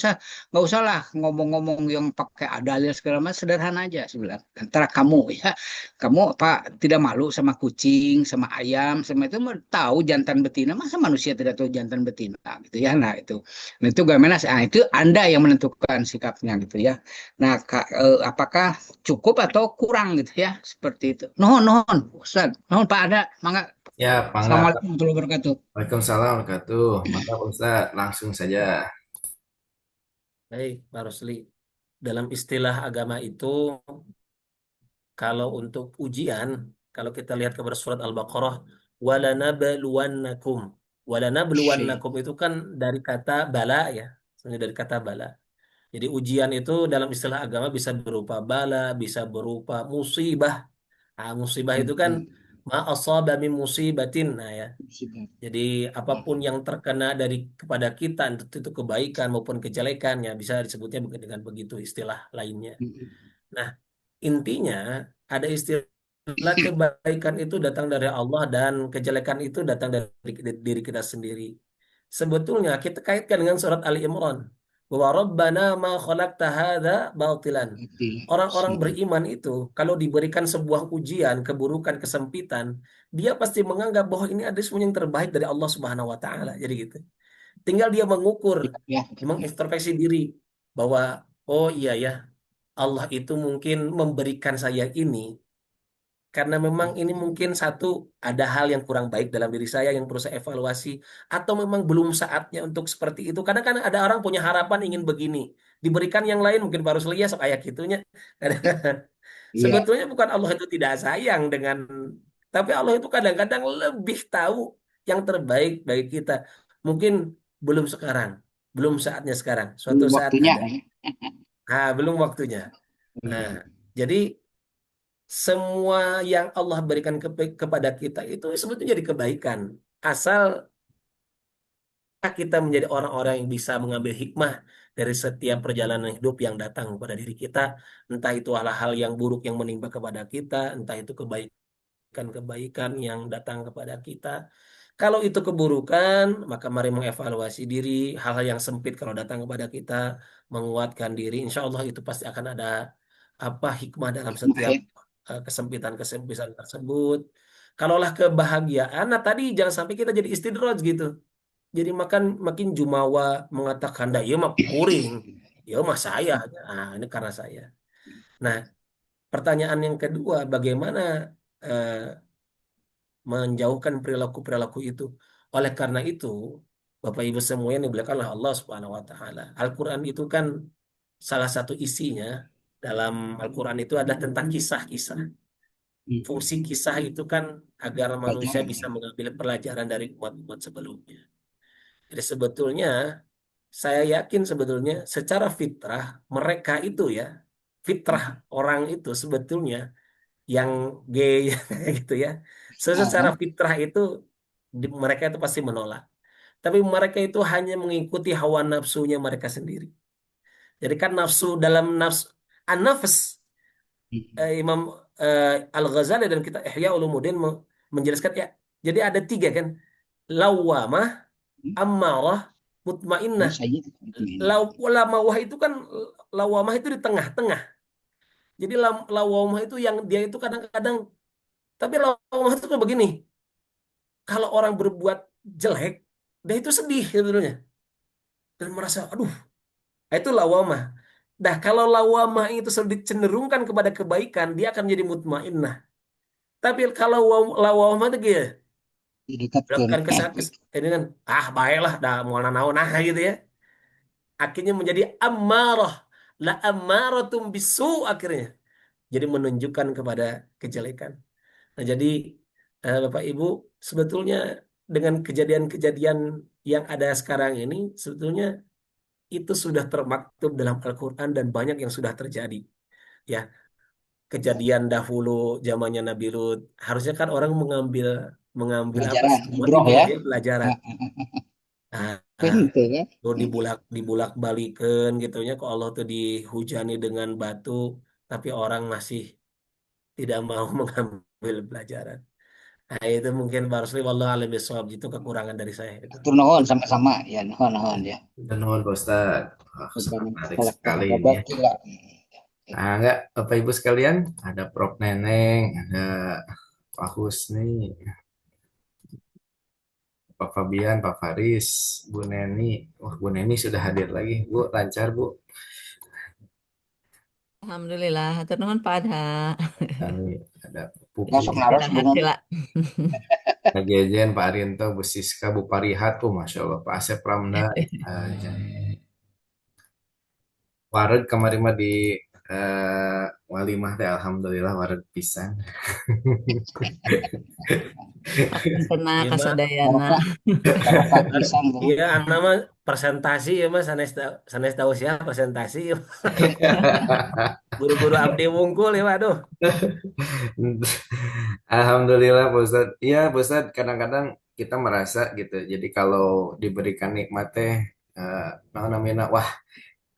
usah lah ngomong-ngomong yang pakai dalil segala macam sederhana aja saya bilang. Antara kamu ya, kamu apa tidak malu sama kucing, sama ayam, sama itu tahu jantan betina. Masa manusia tidak tahu jantan betina gitu ya. Nah, itu. Nah, itu gimana? Nah, itu Anda yang menentukan sikapnya gitu ya. Nah, apakah cukup atau kurang gitu ya? Seperti itu. Nuhun, nuhun, Ustaz. Nuhun Pak Ada. Mangga. Ya, mangga. Assalamualaikum warahmatullahi wabarakatuh. Waalaikumsalam warahmatullahi wabarakatuh. Maka Pak Ustaz langsung saja. Baik, Pak Rusli. Dalam istilah agama itu, kalau untuk ujian, kalau kita lihat kepada surat Al-Baqarah, walanabluwannakum. Syih. Walanabluwannakum itu kan dari kata bala ya, sebenarnya dari kata bala. Jadi ujian itu dalam istilah agama bisa berupa bala, bisa berupa musibah. Nah, musibah itu kan ma asaba min musibatin. Nah ya. Jadi apapun yang terkena dari kepada kita, entah itu kebaikan maupun kejelekan, ya bisa disebutnya dengan begitu istilah lainnya. Nah, intinya ada istilah kebaikan itu datang dari Allah dan kejelekan itu datang dari diri kita sendiri. Sebetulnya kita kaitkan dengan surat Ali Imran bahwa Rabbana ma khalaqta hadza batilan. Orang-orang beriman itu kalau diberikan sebuah ujian, keburukan, kesempitan, dia pasti menganggap bahwa ini ada semuanya yang terbaik dari Allah Subhanahu wa taala. Jadi gitu. Tinggal dia mengukur, Ya, mengintrospeksi diri bahwa oh iya ya, Allah itu mungkin memberikan saya ini karena memang ini mungkin satu ada hal yang kurang baik dalam diri saya yang perlu saya evaluasi atau memang belum saatnya untuk seperti itu. Kadang kan ada orang punya harapan ingin begini, diberikan yang lain mungkin baru selia sok kayak gitunya. iya, Sebetulnya bukan Allah itu tidak sayang dengan, tapi Allah itu kadang-kadang lebih tahu yang terbaik bagi kita. Mungkin belum sekarang, belum saatnya sekarang. Suatu belum saat waktunya. ada. Belum waktunya. Nah, Iya. jadi semua yang Allah berikan kepada kita itu sebetulnya jadi kebaikan. Asal kita menjadi orang-orang yang bisa mengambil hikmah dari setiap perjalanan hidup yang datang kepada diri kita. Entah itu hal-hal yang buruk yang menimpa kepada kita, entah itu kebaikan-kebaikan yang datang kepada kita. Kalau itu keburukan, maka mari mengevaluasi diri, hal-hal yang sempit kalau datang kepada kita, menguatkan diri. Insya Allah itu pasti akan ada apa hikmah dalam Hikmah setiap ya. kesempitan-kesempitan tersebut. Kalaulah kebahagiaan, nah tadi jangan sampai kita jadi istidroj gitu. Jadi makin jumawa mengatakan, dah iya mah kuring, iya mah saya. Ini karena saya. Nah, pertanyaan yang kedua, bagaimana eh, menjauhkan perilaku-perilaku itu? Oleh karena itu, Bapak Ibu semua yang dimuliakan oleh Allah Subhanahu wa taala. Al-Qur'an itu kan salah satu isinya dalam Al-Qur'an itu adalah tentang kisah-kisah. Fungsi kisah itu kan agar manusia Pelajaran. bisa mengambil pelajaran dari umat-umat sebelumnya. Jadi sebetulnya saya yakin sebetulnya secara fitrah mereka itu ya, fitrah orang itu sebetulnya yang gay gitu ya. Secara Aha. fitrah itu mereka itu pasti menolak. Tapi mereka itu hanya mengikuti hawa nafsunya mereka sendiri. Jadi kan nafsu dalam nafsu an-nafs Imam Al-Ghazali dan kita Ihya Ulumuddin menjelaskan ya. Jadi ada tiga kan. Lawamah, ammarah, Oh, mutmainnah. saya ini. Lamawah itu kan lawamah itu di tengah-tengah. Jadi lawamah itu yang dia itu kadang-kadang tapi lawamah itu kan begini. Kalau orang berbuat jelek, dia itu sedih sebetulnya dan merasa aduh, itu lawamah. Nah, kalau lawamah itu selalu dicenderungkan kepada kebaikan, dia akan menjadi mutmainnah. Tapi kalau lawamah itu gitu, Didekatkan. melakukan ini kan, baiklah, dah mau naon nah gitu ya. Akhirnya menjadi ammarah, la ammaratum bisu akhirnya. Jadi menunjukkan kepada kejelekan. Nah, jadi Bapak Ibu, sebetulnya dengan kejadian-kejadian yang ada sekarang ini, sebetulnya itu sudah termaktub dalam Al-Quran dan banyak yang sudah terjadi. Ya, kejadian dahulu zamannya Nabi Lut, harusnya kan orang mengambil mengambil apa? Pelajaran. Semua Ibroh ibroh ya. ya pelajaran. Nah, Tentu ya. Tuh dibulak balikan gitu ya, kok Allah tuh dihujani dengan batu, tapi orang masih tidak mau mengambil pelajaran. Nah, itu mungkin Barusli wallahu a'lam bishawab itu kekurangan dari saya itu. Atur nuhun sama-sama ya, nuhun ya. Dan nuhun Pak Ustadz. Wah, sangat Bukan menarik salah sekali ini babat ya. juga. Nah, enggak, Bapak Ibu sekalian, ada Prof Neneng, ada Pak Husni, Pak Fabian, Pak Faris, Bu Neni. Wah, Bu Neni sudah hadir lagi. Bu, lancar Bu. Alhamdulillah, hatur nuhun Pak Adha. Kami ada Ya Pupi, sok naros Sila benar. sila. Pak Jejen, Pak Ariento, Bu Siska, Bu Parihat, tuh Masya Allah, Pak Asep Ramda, Wareg kemarin mah di Walimah teh Alhamdulillah wareg pisan. Kena Iya mah, kasadayana. Barokah, barokah pisan tuh. iya anak mah presentasi ya mas, sanes tahu siapa presentasi ya. Buru-buru abdi wungkul ya waduh. Alhamdulillah Pak Ustadz. Iya Pak Ustadz, kadang-kadang kita merasa gitu. Jadi kalau diberikan nikmat teh, nah namanya, wah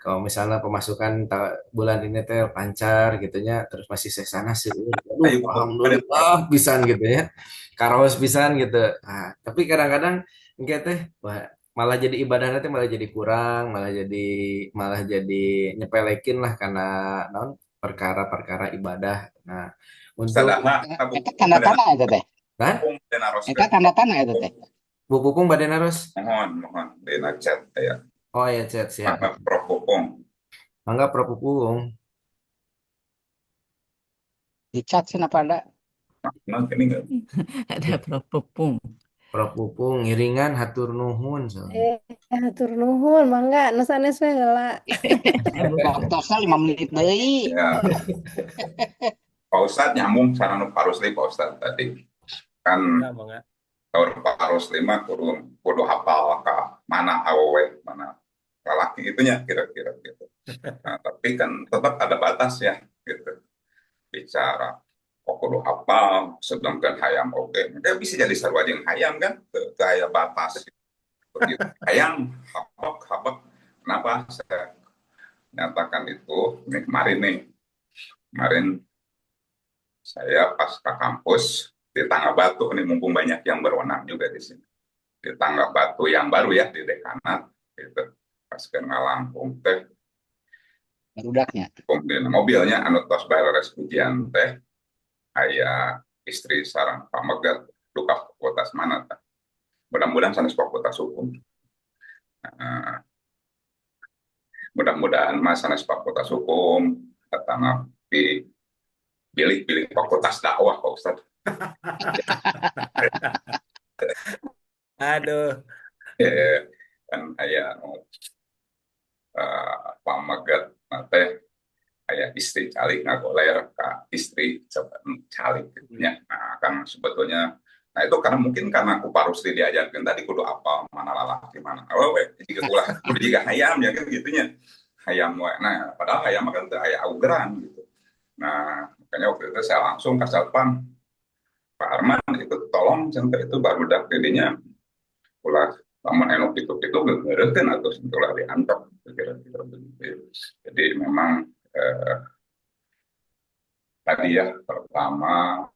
Kalau misalnya pemasukan bulan ini teh lancar gitunya, terus masih sesana sih, aduh Ayo alhamdulillah pisan gitu ya, karaos pisan gitu. Nah, tapi kadang-kadang enggak teh, wah, malah jadi ibadah nanti malah jadi kurang, malah jadi nyepelekin lah karena non perkara-perkara ibadah. Nah, untuk sadaha abu Eta pupung badana tanda-tanda itu teh. kan pupung dan Eta aroskeun tanda-tanda itu teh. Bu Pupung Baden Arus. mohon dina chat ya Oh ya, chat siap. mangga Prof Pupung Mangga Pro Pupung. Di chat sih apa ada? nah ini enggak Ada Pupung. Pro Pupung ngiringan hatur nuhun soalnya. Hatur nuhun, mangga nu sanes we heula. Bukan. Tosnya 5 menit deui. ya Pak Ustadz nyambung sarana Pak Rusli Pak Ustadz tadi kan Bangga. tahun Pak Rusli mah kudu hafal ka mana awewe mana lelaki itunya kira-kira gitu. Nah, tapi kan tetap ada batas ya gitu bicara kok kudu hafal sedangkan hayam oke mungkin bisa jadi sarua jeung hayam kan ke aya batas begitu hayam habak kenapa saya nyatakan itu nih kemarin saya pas ke kampus di Tangga Batu nih mumpung banyak yang berwenang juga di sini di Tangga Batu yang baru ya di dekanat gitu pas ke Ngalampung teh Barudaknya. kemudian mobilnya anu tos beres ujian teh aya istri sareng pamegat duka fakultas mana teh mudah-mudahan sanes fakultas hukum. Nah, mudah-mudahan mas sanes fakultas hukum datang pilih fakultas dakwah Pak Ustadz. Aduh. Kan aya pamegat teh aya istri calik ngagoler ka istri calik gitu nya. Nah, kan sebetulnya nah itu karena mungkin karena aku Rusli diajarkan tadi kudu apa mana lalaki mana awewe jika ulah kudu juga hayam ya kan gitunya hayam we. Nah padahal hayam kan teu aya augeran gitu. Nah makanya waktu itu saya langsung ke satpam Pak Arman itu tolong sampai itu baru dak jadinya ulah lamun anu itu geureukeun atau ulah diantok kira-kira begitu. Jadi memang tadi ya pertama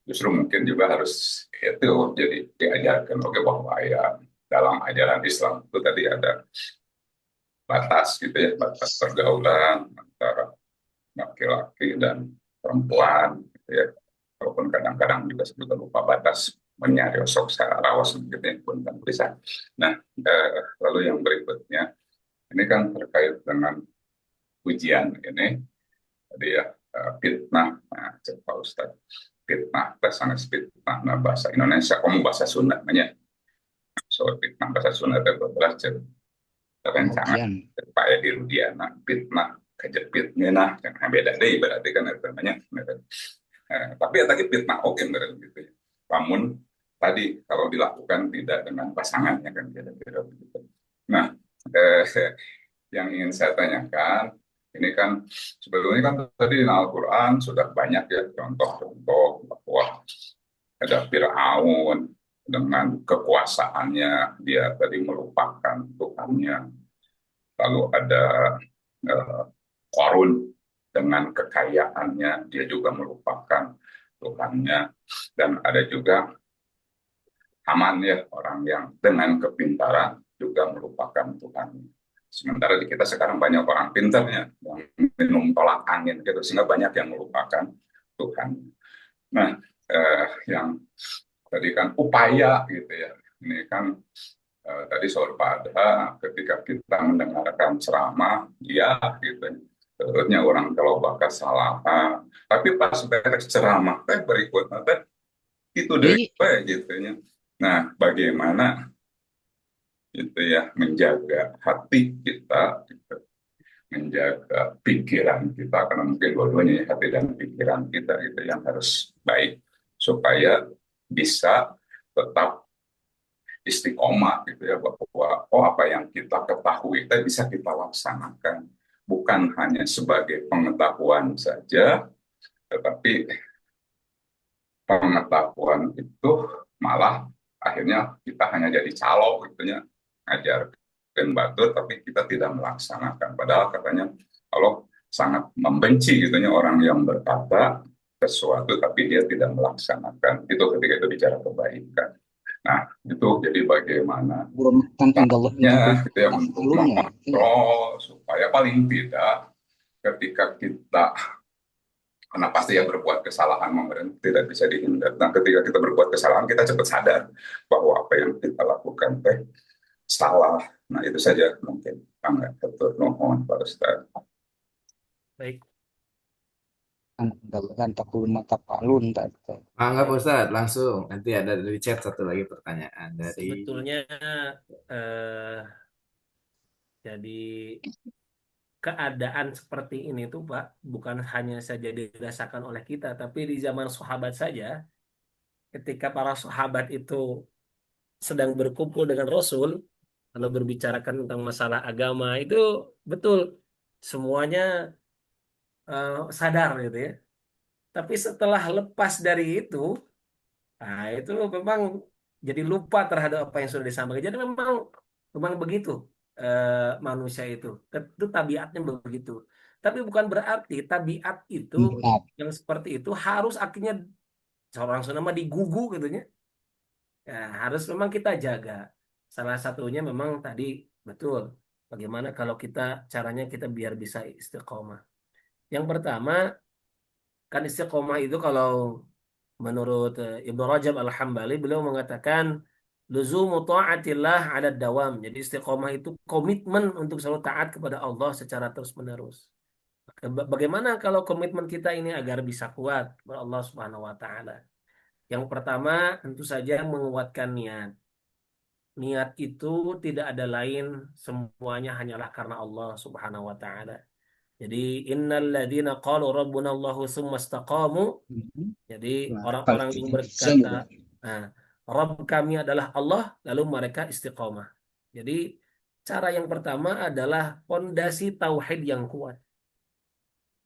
justru mungkin juga harus itu jadi diajarkan oke bahwa ya dalam ajaran Islam itu tadi ada batas gitu ya batas pergaulan antara laki-laki dan perempuan gitu ya walaupun kadang-kadang juga sebetulnya lupa batas menyariosok secara rawas gitu ya pun kan bisa. Nah lalu yang berikutnya ini kan terkait dengan ujian ini tadi ya fitnah nah Pak Ustadz fitnah sangat fitnah nah bahasa Indonesia kamu bahasa Sunda namanya soal fitnah bahasa Sunda itu belajar terencangan supaya di Rudiana fitnah kejepitnya nah yang beda deh berarti kan itu namanya tapi ya tadi fitnah oke berarti gitu ya namun tadi kalau dilakukan tidak dengan pasangannya kan kira-kira begitu. Nah yang ingin saya tanyakan ini kan sebetulnya kan tadi di Al-Quran sudah banyak ya contoh-contoh bahwa ada Fir'aun dengan kekuasaannya dia tadi melupakan Tuhannya. Lalu ada Qarun dengan kekayaannya dia juga melupakan Tuhannya. Dan ada juga Haman ya orang yang dengan kepintaran juga melupakan Tuhannya. Sementara di kita sekarang banyak orang pintarnya yang minum tolak angin gitu sehingga banyak yang melupakan Tuhan. Nah, yang tadi kan upaya gitu ya. Ini kan tadi soal pada ketika kita mendengarkan ceramah, ya gitu. Terusnya orang kalau bakal salah, tapi pas beres ceramah berikutnya itu dari gitu ya. Nah, bagaimana itu ya menjaga hati kita, gitu. Menjaga pikiran kita karena mungkin dua-duanya hati dan pikiran kita itu yang harus baik supaya bisa tetap istiqomah gitu ya bahwa apa yang kita ketahui itu bisa kita laksanakan bukan hanya sebagai pengetahuan saja tetapi pengetahuan itu malah akhirnya kita hanya jadi calo gitu ya ngajarkan mungkin batur, tapi kita tidak melaksanakan. Padahal katanya Allah sangat membenci gitunya orang yang berkata sesuatu tapi dia tidak melaksanakan. Itu ketika itu bicara kebaikan. Nah, itu jadi bagaimana Hurmatan indallah caranya gitu ya untuk ma'lum ya. mengontrol supaya paling tidak ketika kita, karena pasti ya berbuat kesalahan pemerintah tidak bisa dihindar. Nah, ketika kita berbuat kesalahan kita cepat sadar bahwa apa yang kita lakukan teh salah. Nah, itu saja mungkin. Sangat betul, mohon Pak Ustaz. Baik. Dan takul mata palun tak. Enggak Pak Ustadz, langsung. Nanti ada dari chat satu lagi pertanyaan dari Sebetulnya eh, jadi keadaan seperti ini tuh Pak bukan hanya saja dirasakan oleh kita, tapi di zaman sahabat saja, ketika para sahabat itu sedang berkumpul dengan Rasul, kalau berbicarakan tentang masalah agama itu betul semuanya sadar gitu ya. Tapi setelah lepas dari itu, nah itu memang jadi lupa terhadap apa yang sudah disampaikan. Jadi memang begitu manusia itu tabiatnya begitu. Tapi bukan berarti tabiat itu Maaf. yang seperti itu harus akhirnya seorang nama digugu gitu ya. Ya, harus memang kita jaga. Salah satunya memang tadi betul. Bagaimana kalau kita caranya kita biar bisa istiqomah. Yang pertama kan istiqomah itu kalau menurut Ibnu Rajab Al-Hambali beliau mengatakan luzumu ta'atillah 'ala dawam. Jadi istiqomah itu komitmen untuk selalu taat kepada Allah secara terus-menerus. Bagaimana kalau komitmen kita ini agar bisa kuat kepada Allah Subhanahu wa taala? Yang pertama tentu saja menguatkan niat. Niat itu tidak ada lain, semuanya hanyalah karena Allah Subhanahu wa taala. Jadi innal ladzina qalu rabbuna Allahu tsumma istaqamu. Jadi orang-orang yang berkata, nah, Rabb kami adalah Allah, lalu mereka istiqomah. Jadi cara yang pertama adalah pondasi tauhid yang kuat.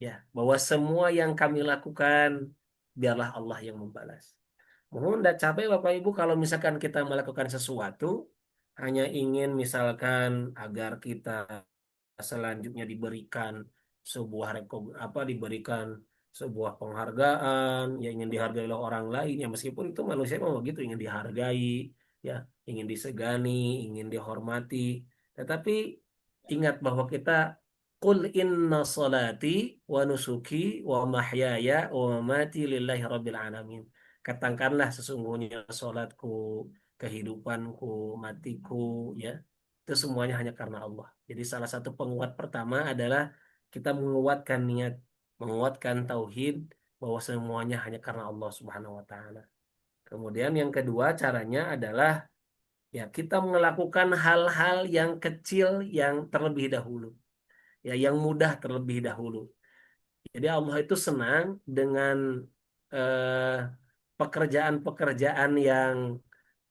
Ya, bahwa semua yang kami lakukan biarlah Allah yang membalas. Mohon tidak capek Bapak Ibu kalau misalkan kita melakukan sesuatu hanya ingin misalkan agar kita selanjutnya diberikan diberikan sebuah penghargaan yang ingin dihargai oleh orang lain ya meskipun itu manusia memang begitu ingin dihargai ya ingin disegani ingin dihormati tetapi ingat bahwa kita Qul inna salati wa nusuki wa mahyaya wa mamati lillahi rabbil alamin. Katakanlah sesungguhnya salatku, kehidupanku, matiku, ya, itu semuanya hanya karena Allah. Jadi salah satu penguat pertama adalah kita menguatkan niat, menguatkan tauhid bahwa semuanya hanya karena Allah Subhanahu wa taala. Kemudian yang kedua caranya adalah ya kita melakukan hal-hal yang kecil yang terlebih dahulu. Ya yang mudah terlebih dahulu. Jadi Allah itu senang dengan eh, pekerjaan-pekerjaan yang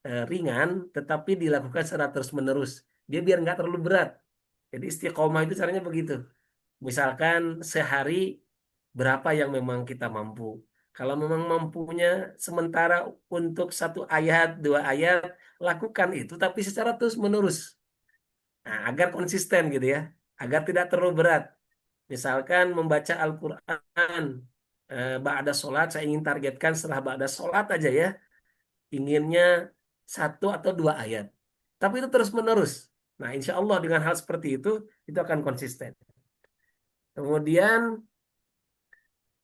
ringan tetapi dilakukan secara terus-menerus. Dia biar nggak terlalu berat. Jadi istiqomah itu caranya begitu. Misalkan sehari berapa yang memang kita mampu. Kalau memang mampunya sementara untuk satu ayat, dua ayat, lakukan itu tapi secara terus-menerus. Nah, agar konsisten gitu ya, agar tidak terlalu berat. Misalkan membaca Al-Quran ba'da sholat, saya ingin targetkan setelah ba'da sholat aja ya, inginnya satu atau dua ayat. Tapi itu terus-menerus. Nah, insya Allah dengan hal seperti itu akan konsisten. Kemudian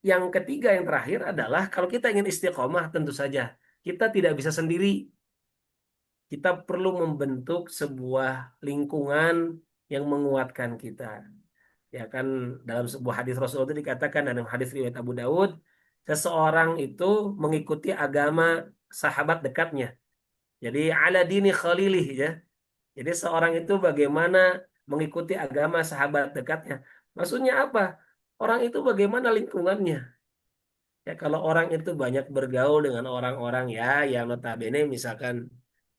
yang ketiga, yang terakhir adalah kalau kita ingin istiqomah tentu saja kita tidak bisa sendiri. Kita perlu membentuk sebuah lingkungan yang menguatkan kita. Ya kan dalam sebuah hadis Rasul itu dikatakan dalam hadis riwayat Abu Daud, seseorang itu mengikuti agama sahabat dekatnya. Jadi ala dini khalilih ya. Jadi seorang itu bagaimana mengikuti agama sahabat dekatnya. Maksudnya apa? Orang itu bagaimana lingkungannya. Ya kalau orang itu banyak bergaul dengan orang-orang ya yang notabene misalkan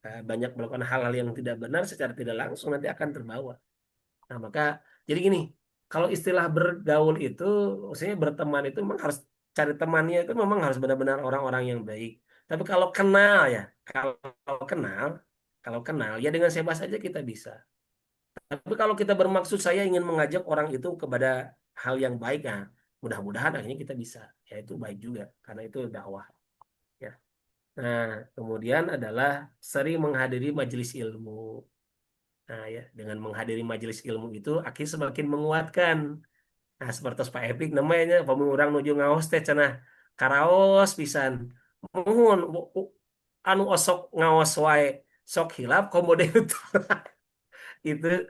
banyak melakukan hal-hal yang tidak benar secara tidak langsung nanti akan terbawa. Nah, maka jadi gini, kalau istilah bergaul itu, maksudnya berteman itu memang harus cari temannya itu memang harus benar-benar orang-orang yang baik. Tapi kalau kenal ya, kalau kenal, kalau kenal ya dengan bebas saja kita bisa. Tapi kalau kita bermaksud saya ingin mengajak orang itu kepada hal yang baik, nah, mudah-mudahan akhirnya kita bisa. Ya itu baik juga, karena itu dakwah. Ya. Nah, kemudian adalah sering menghadiri majelis ilmu. Nah, ya, dengan menghadiri majelis ilmu itu akhirnya semakin menguatkan. Nah, seperti Pak Epik namanya pemurang nuju ngaos teh cenah karaos pisan. Muhun anu osok ngaos wae sok hilap komode itu. Itu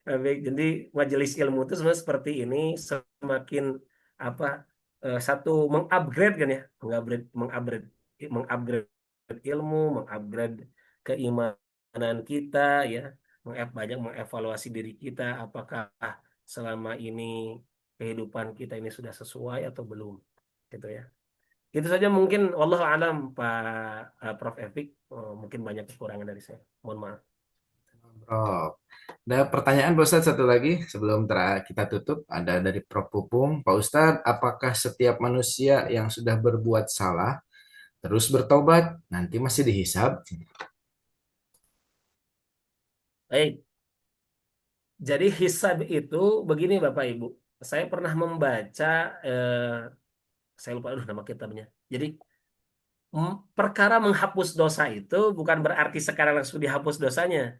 baik. Jadi majelis ilmu itu sebenarnya seperti ini semakin apa satu mengupgrade kan ya, mengupgrade ilmu, mengupgrade keimanan kita ya, banyak mengevaluasi diri kita apakah selama ini kehidupan kita ini sudah sesuai atau belum gitu ya. Itu saja mungkin wallahu alam Pak Prof Efik. Mungkin banyak kekurangan dari saya. Mohon maaf. Prof. Ada pertanyaan Pak Ustadz satu lagi sebelum kita tutup. Ada dari Prof Pupung. Pak Ustadz, apakah setiap manusia yang sudah berbuat salah terus bertobat nanti masih dihisab? Baik. Jadi hisab itu begini Bapak Ibu. Saya pernah membaca, saya lupa nama kitabnya. Jadi perkara menghapus dosa itu bukan berarti sekarang langsung dihapus dosanya.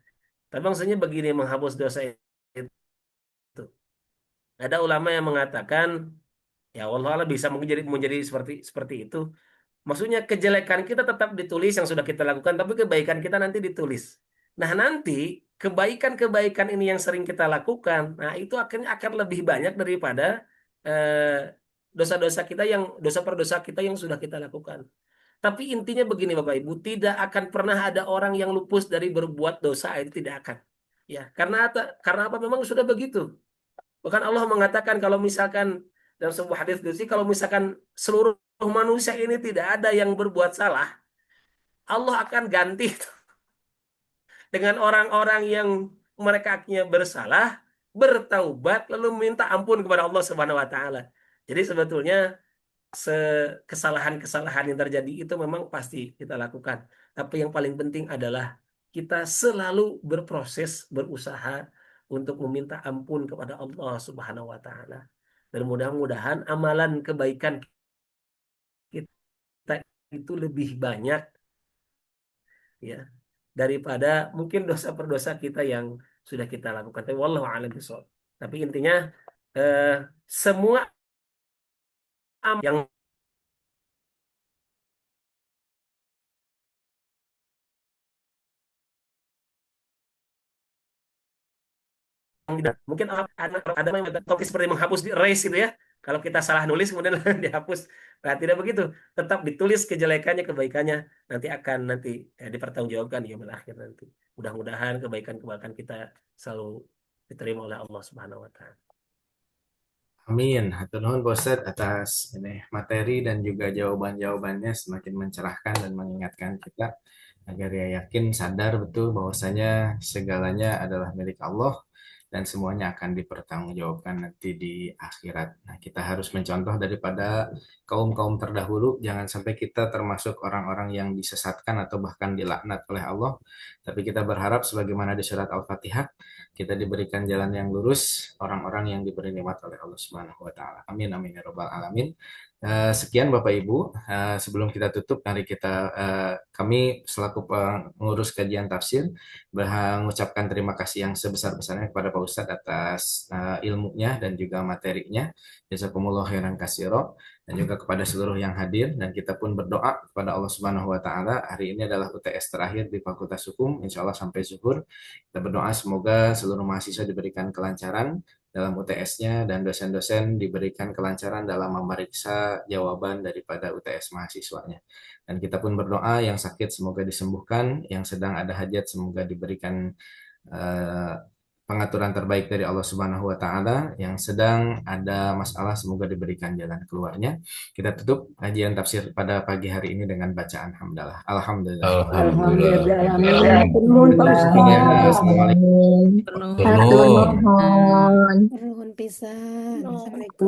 Tapi maksudnya begini menghapus dosa itu. Ada ulama yang mengatakan, ya Allah bisa menjadi seperti itu. Maksudnya kejelekan kita tetap ditulis yang sudah kita lakukan, tapi kebaikan kita nanti ditulis. Nah nanti kebaikan-kebaikan ini yang sering kita lakukan, nah itu akan lebih banyak daripada dosa-dosa kita dosa per dosa kita yang sudah kita lakukan. Tapi intinya begini Bapak Ibu, tidak akan pernah ada orang yang luput dari berbuat dosa, itu tidak akan. Ya, karena apa? Memang sudah begitu. Bahkan Allah mengatakan kalau misalkan dalam sebuah hadis qudsi kalau misalkan seluruh manusia ini tidak ada yang berbuat salah, Allah akan ganti dengan orang-orang yang mereka akhirnya bersalah, bertaubat lalu minta ampun kepada Allah Subhanahu wa taala. Jadi sebetulnya kesalahan-kesalahan yang terjadi itu memang pasti kita lakukan. Tapi yang paling penting adalah kita selalu berproses, berusaha untuk meminta ampun kepada Allah Subhanahu wa taala. Dan mudah-mudahan amalan kebaikan kita itu lebih banyak ya daripada mungkin dosa per dosa kita yang sudah kita lakukan. Tapi wallahu a'lam bishawab. Tapi intinya eh, semua yang mungkin ada yang topik seperti menghapus di erase gitu ya. Kalau kita salah nulis kemudian dihapus. Nah, tidak begitu. Tetap ditulis kejelekannya, kebaikannya nanti dipertanggungjawabkan di yaumil akhir nanti. Mudah-mudahan kebaikan-kebaikan kita selalu diterima oleh Allah Subhanahu wa taala. Amin. Hatur nuhun Pak Ustadz atas ini materi dan juga jawaban-jawabannya semakin mencerahkan dan mengingatkan kita agar ya yakin sadar betul bahwasanya segalanya adalah milik Allah dan semuanya akan dipertanggungjawabkan nanti di akhirat. Nah, kita harus mencontoh daripada kaum-kaum terdahulu, jangan sampai kita termasuk orang-orang yang disesatkan atau bahkan dilaknat oleh Allah. Tapi kita berharap sebagaimana di surat Al-Fatihah, kita diberikan jalan yang lurus, orang-orang yang diberi nikmat oleh Allah Subhanahu wa taala. Amin amin ya rabbal alamin. Sekian Bapak Ibu, sebelum kita tutup, kami selaku pengurus kajian tafsir mengucapkan terima kasih yang sebesar-besarnya kepada Pak Ustadz atas ilmunya dan juga materinya. Jazakumullah khairan katsira, dan juga kepada seluruh yang hadir, dan kita pun berdoa kepada Allah Subhanahu wa taala. Hari ini adalah UTS terakhir di Fakultas Hukum, insya Allah sampai zuhur. Kita berdoa semoga seluruh mahasiswa diberikan kelancaran dalam UTS-nya dan dosen-dosen diberikan kelancaran dalam memeriksa jawaban daripada UTS mahasiswanya. Dan kita pun berdoa yang sakit semoga disembuhkan, yang sedang ada hajat semoga diberikan pengaturan terbaik dari Allah Subhanahu wa taala, yang sedang ada masalah semoga diberikan jalan keluarnya. Kita tutup kajian tafsir pada pagi hari ini dengan bacaan hamdalah. Alhamdulillah. Assalamualaikum. Penuh. Nuhun pisan. Assalamualaikum.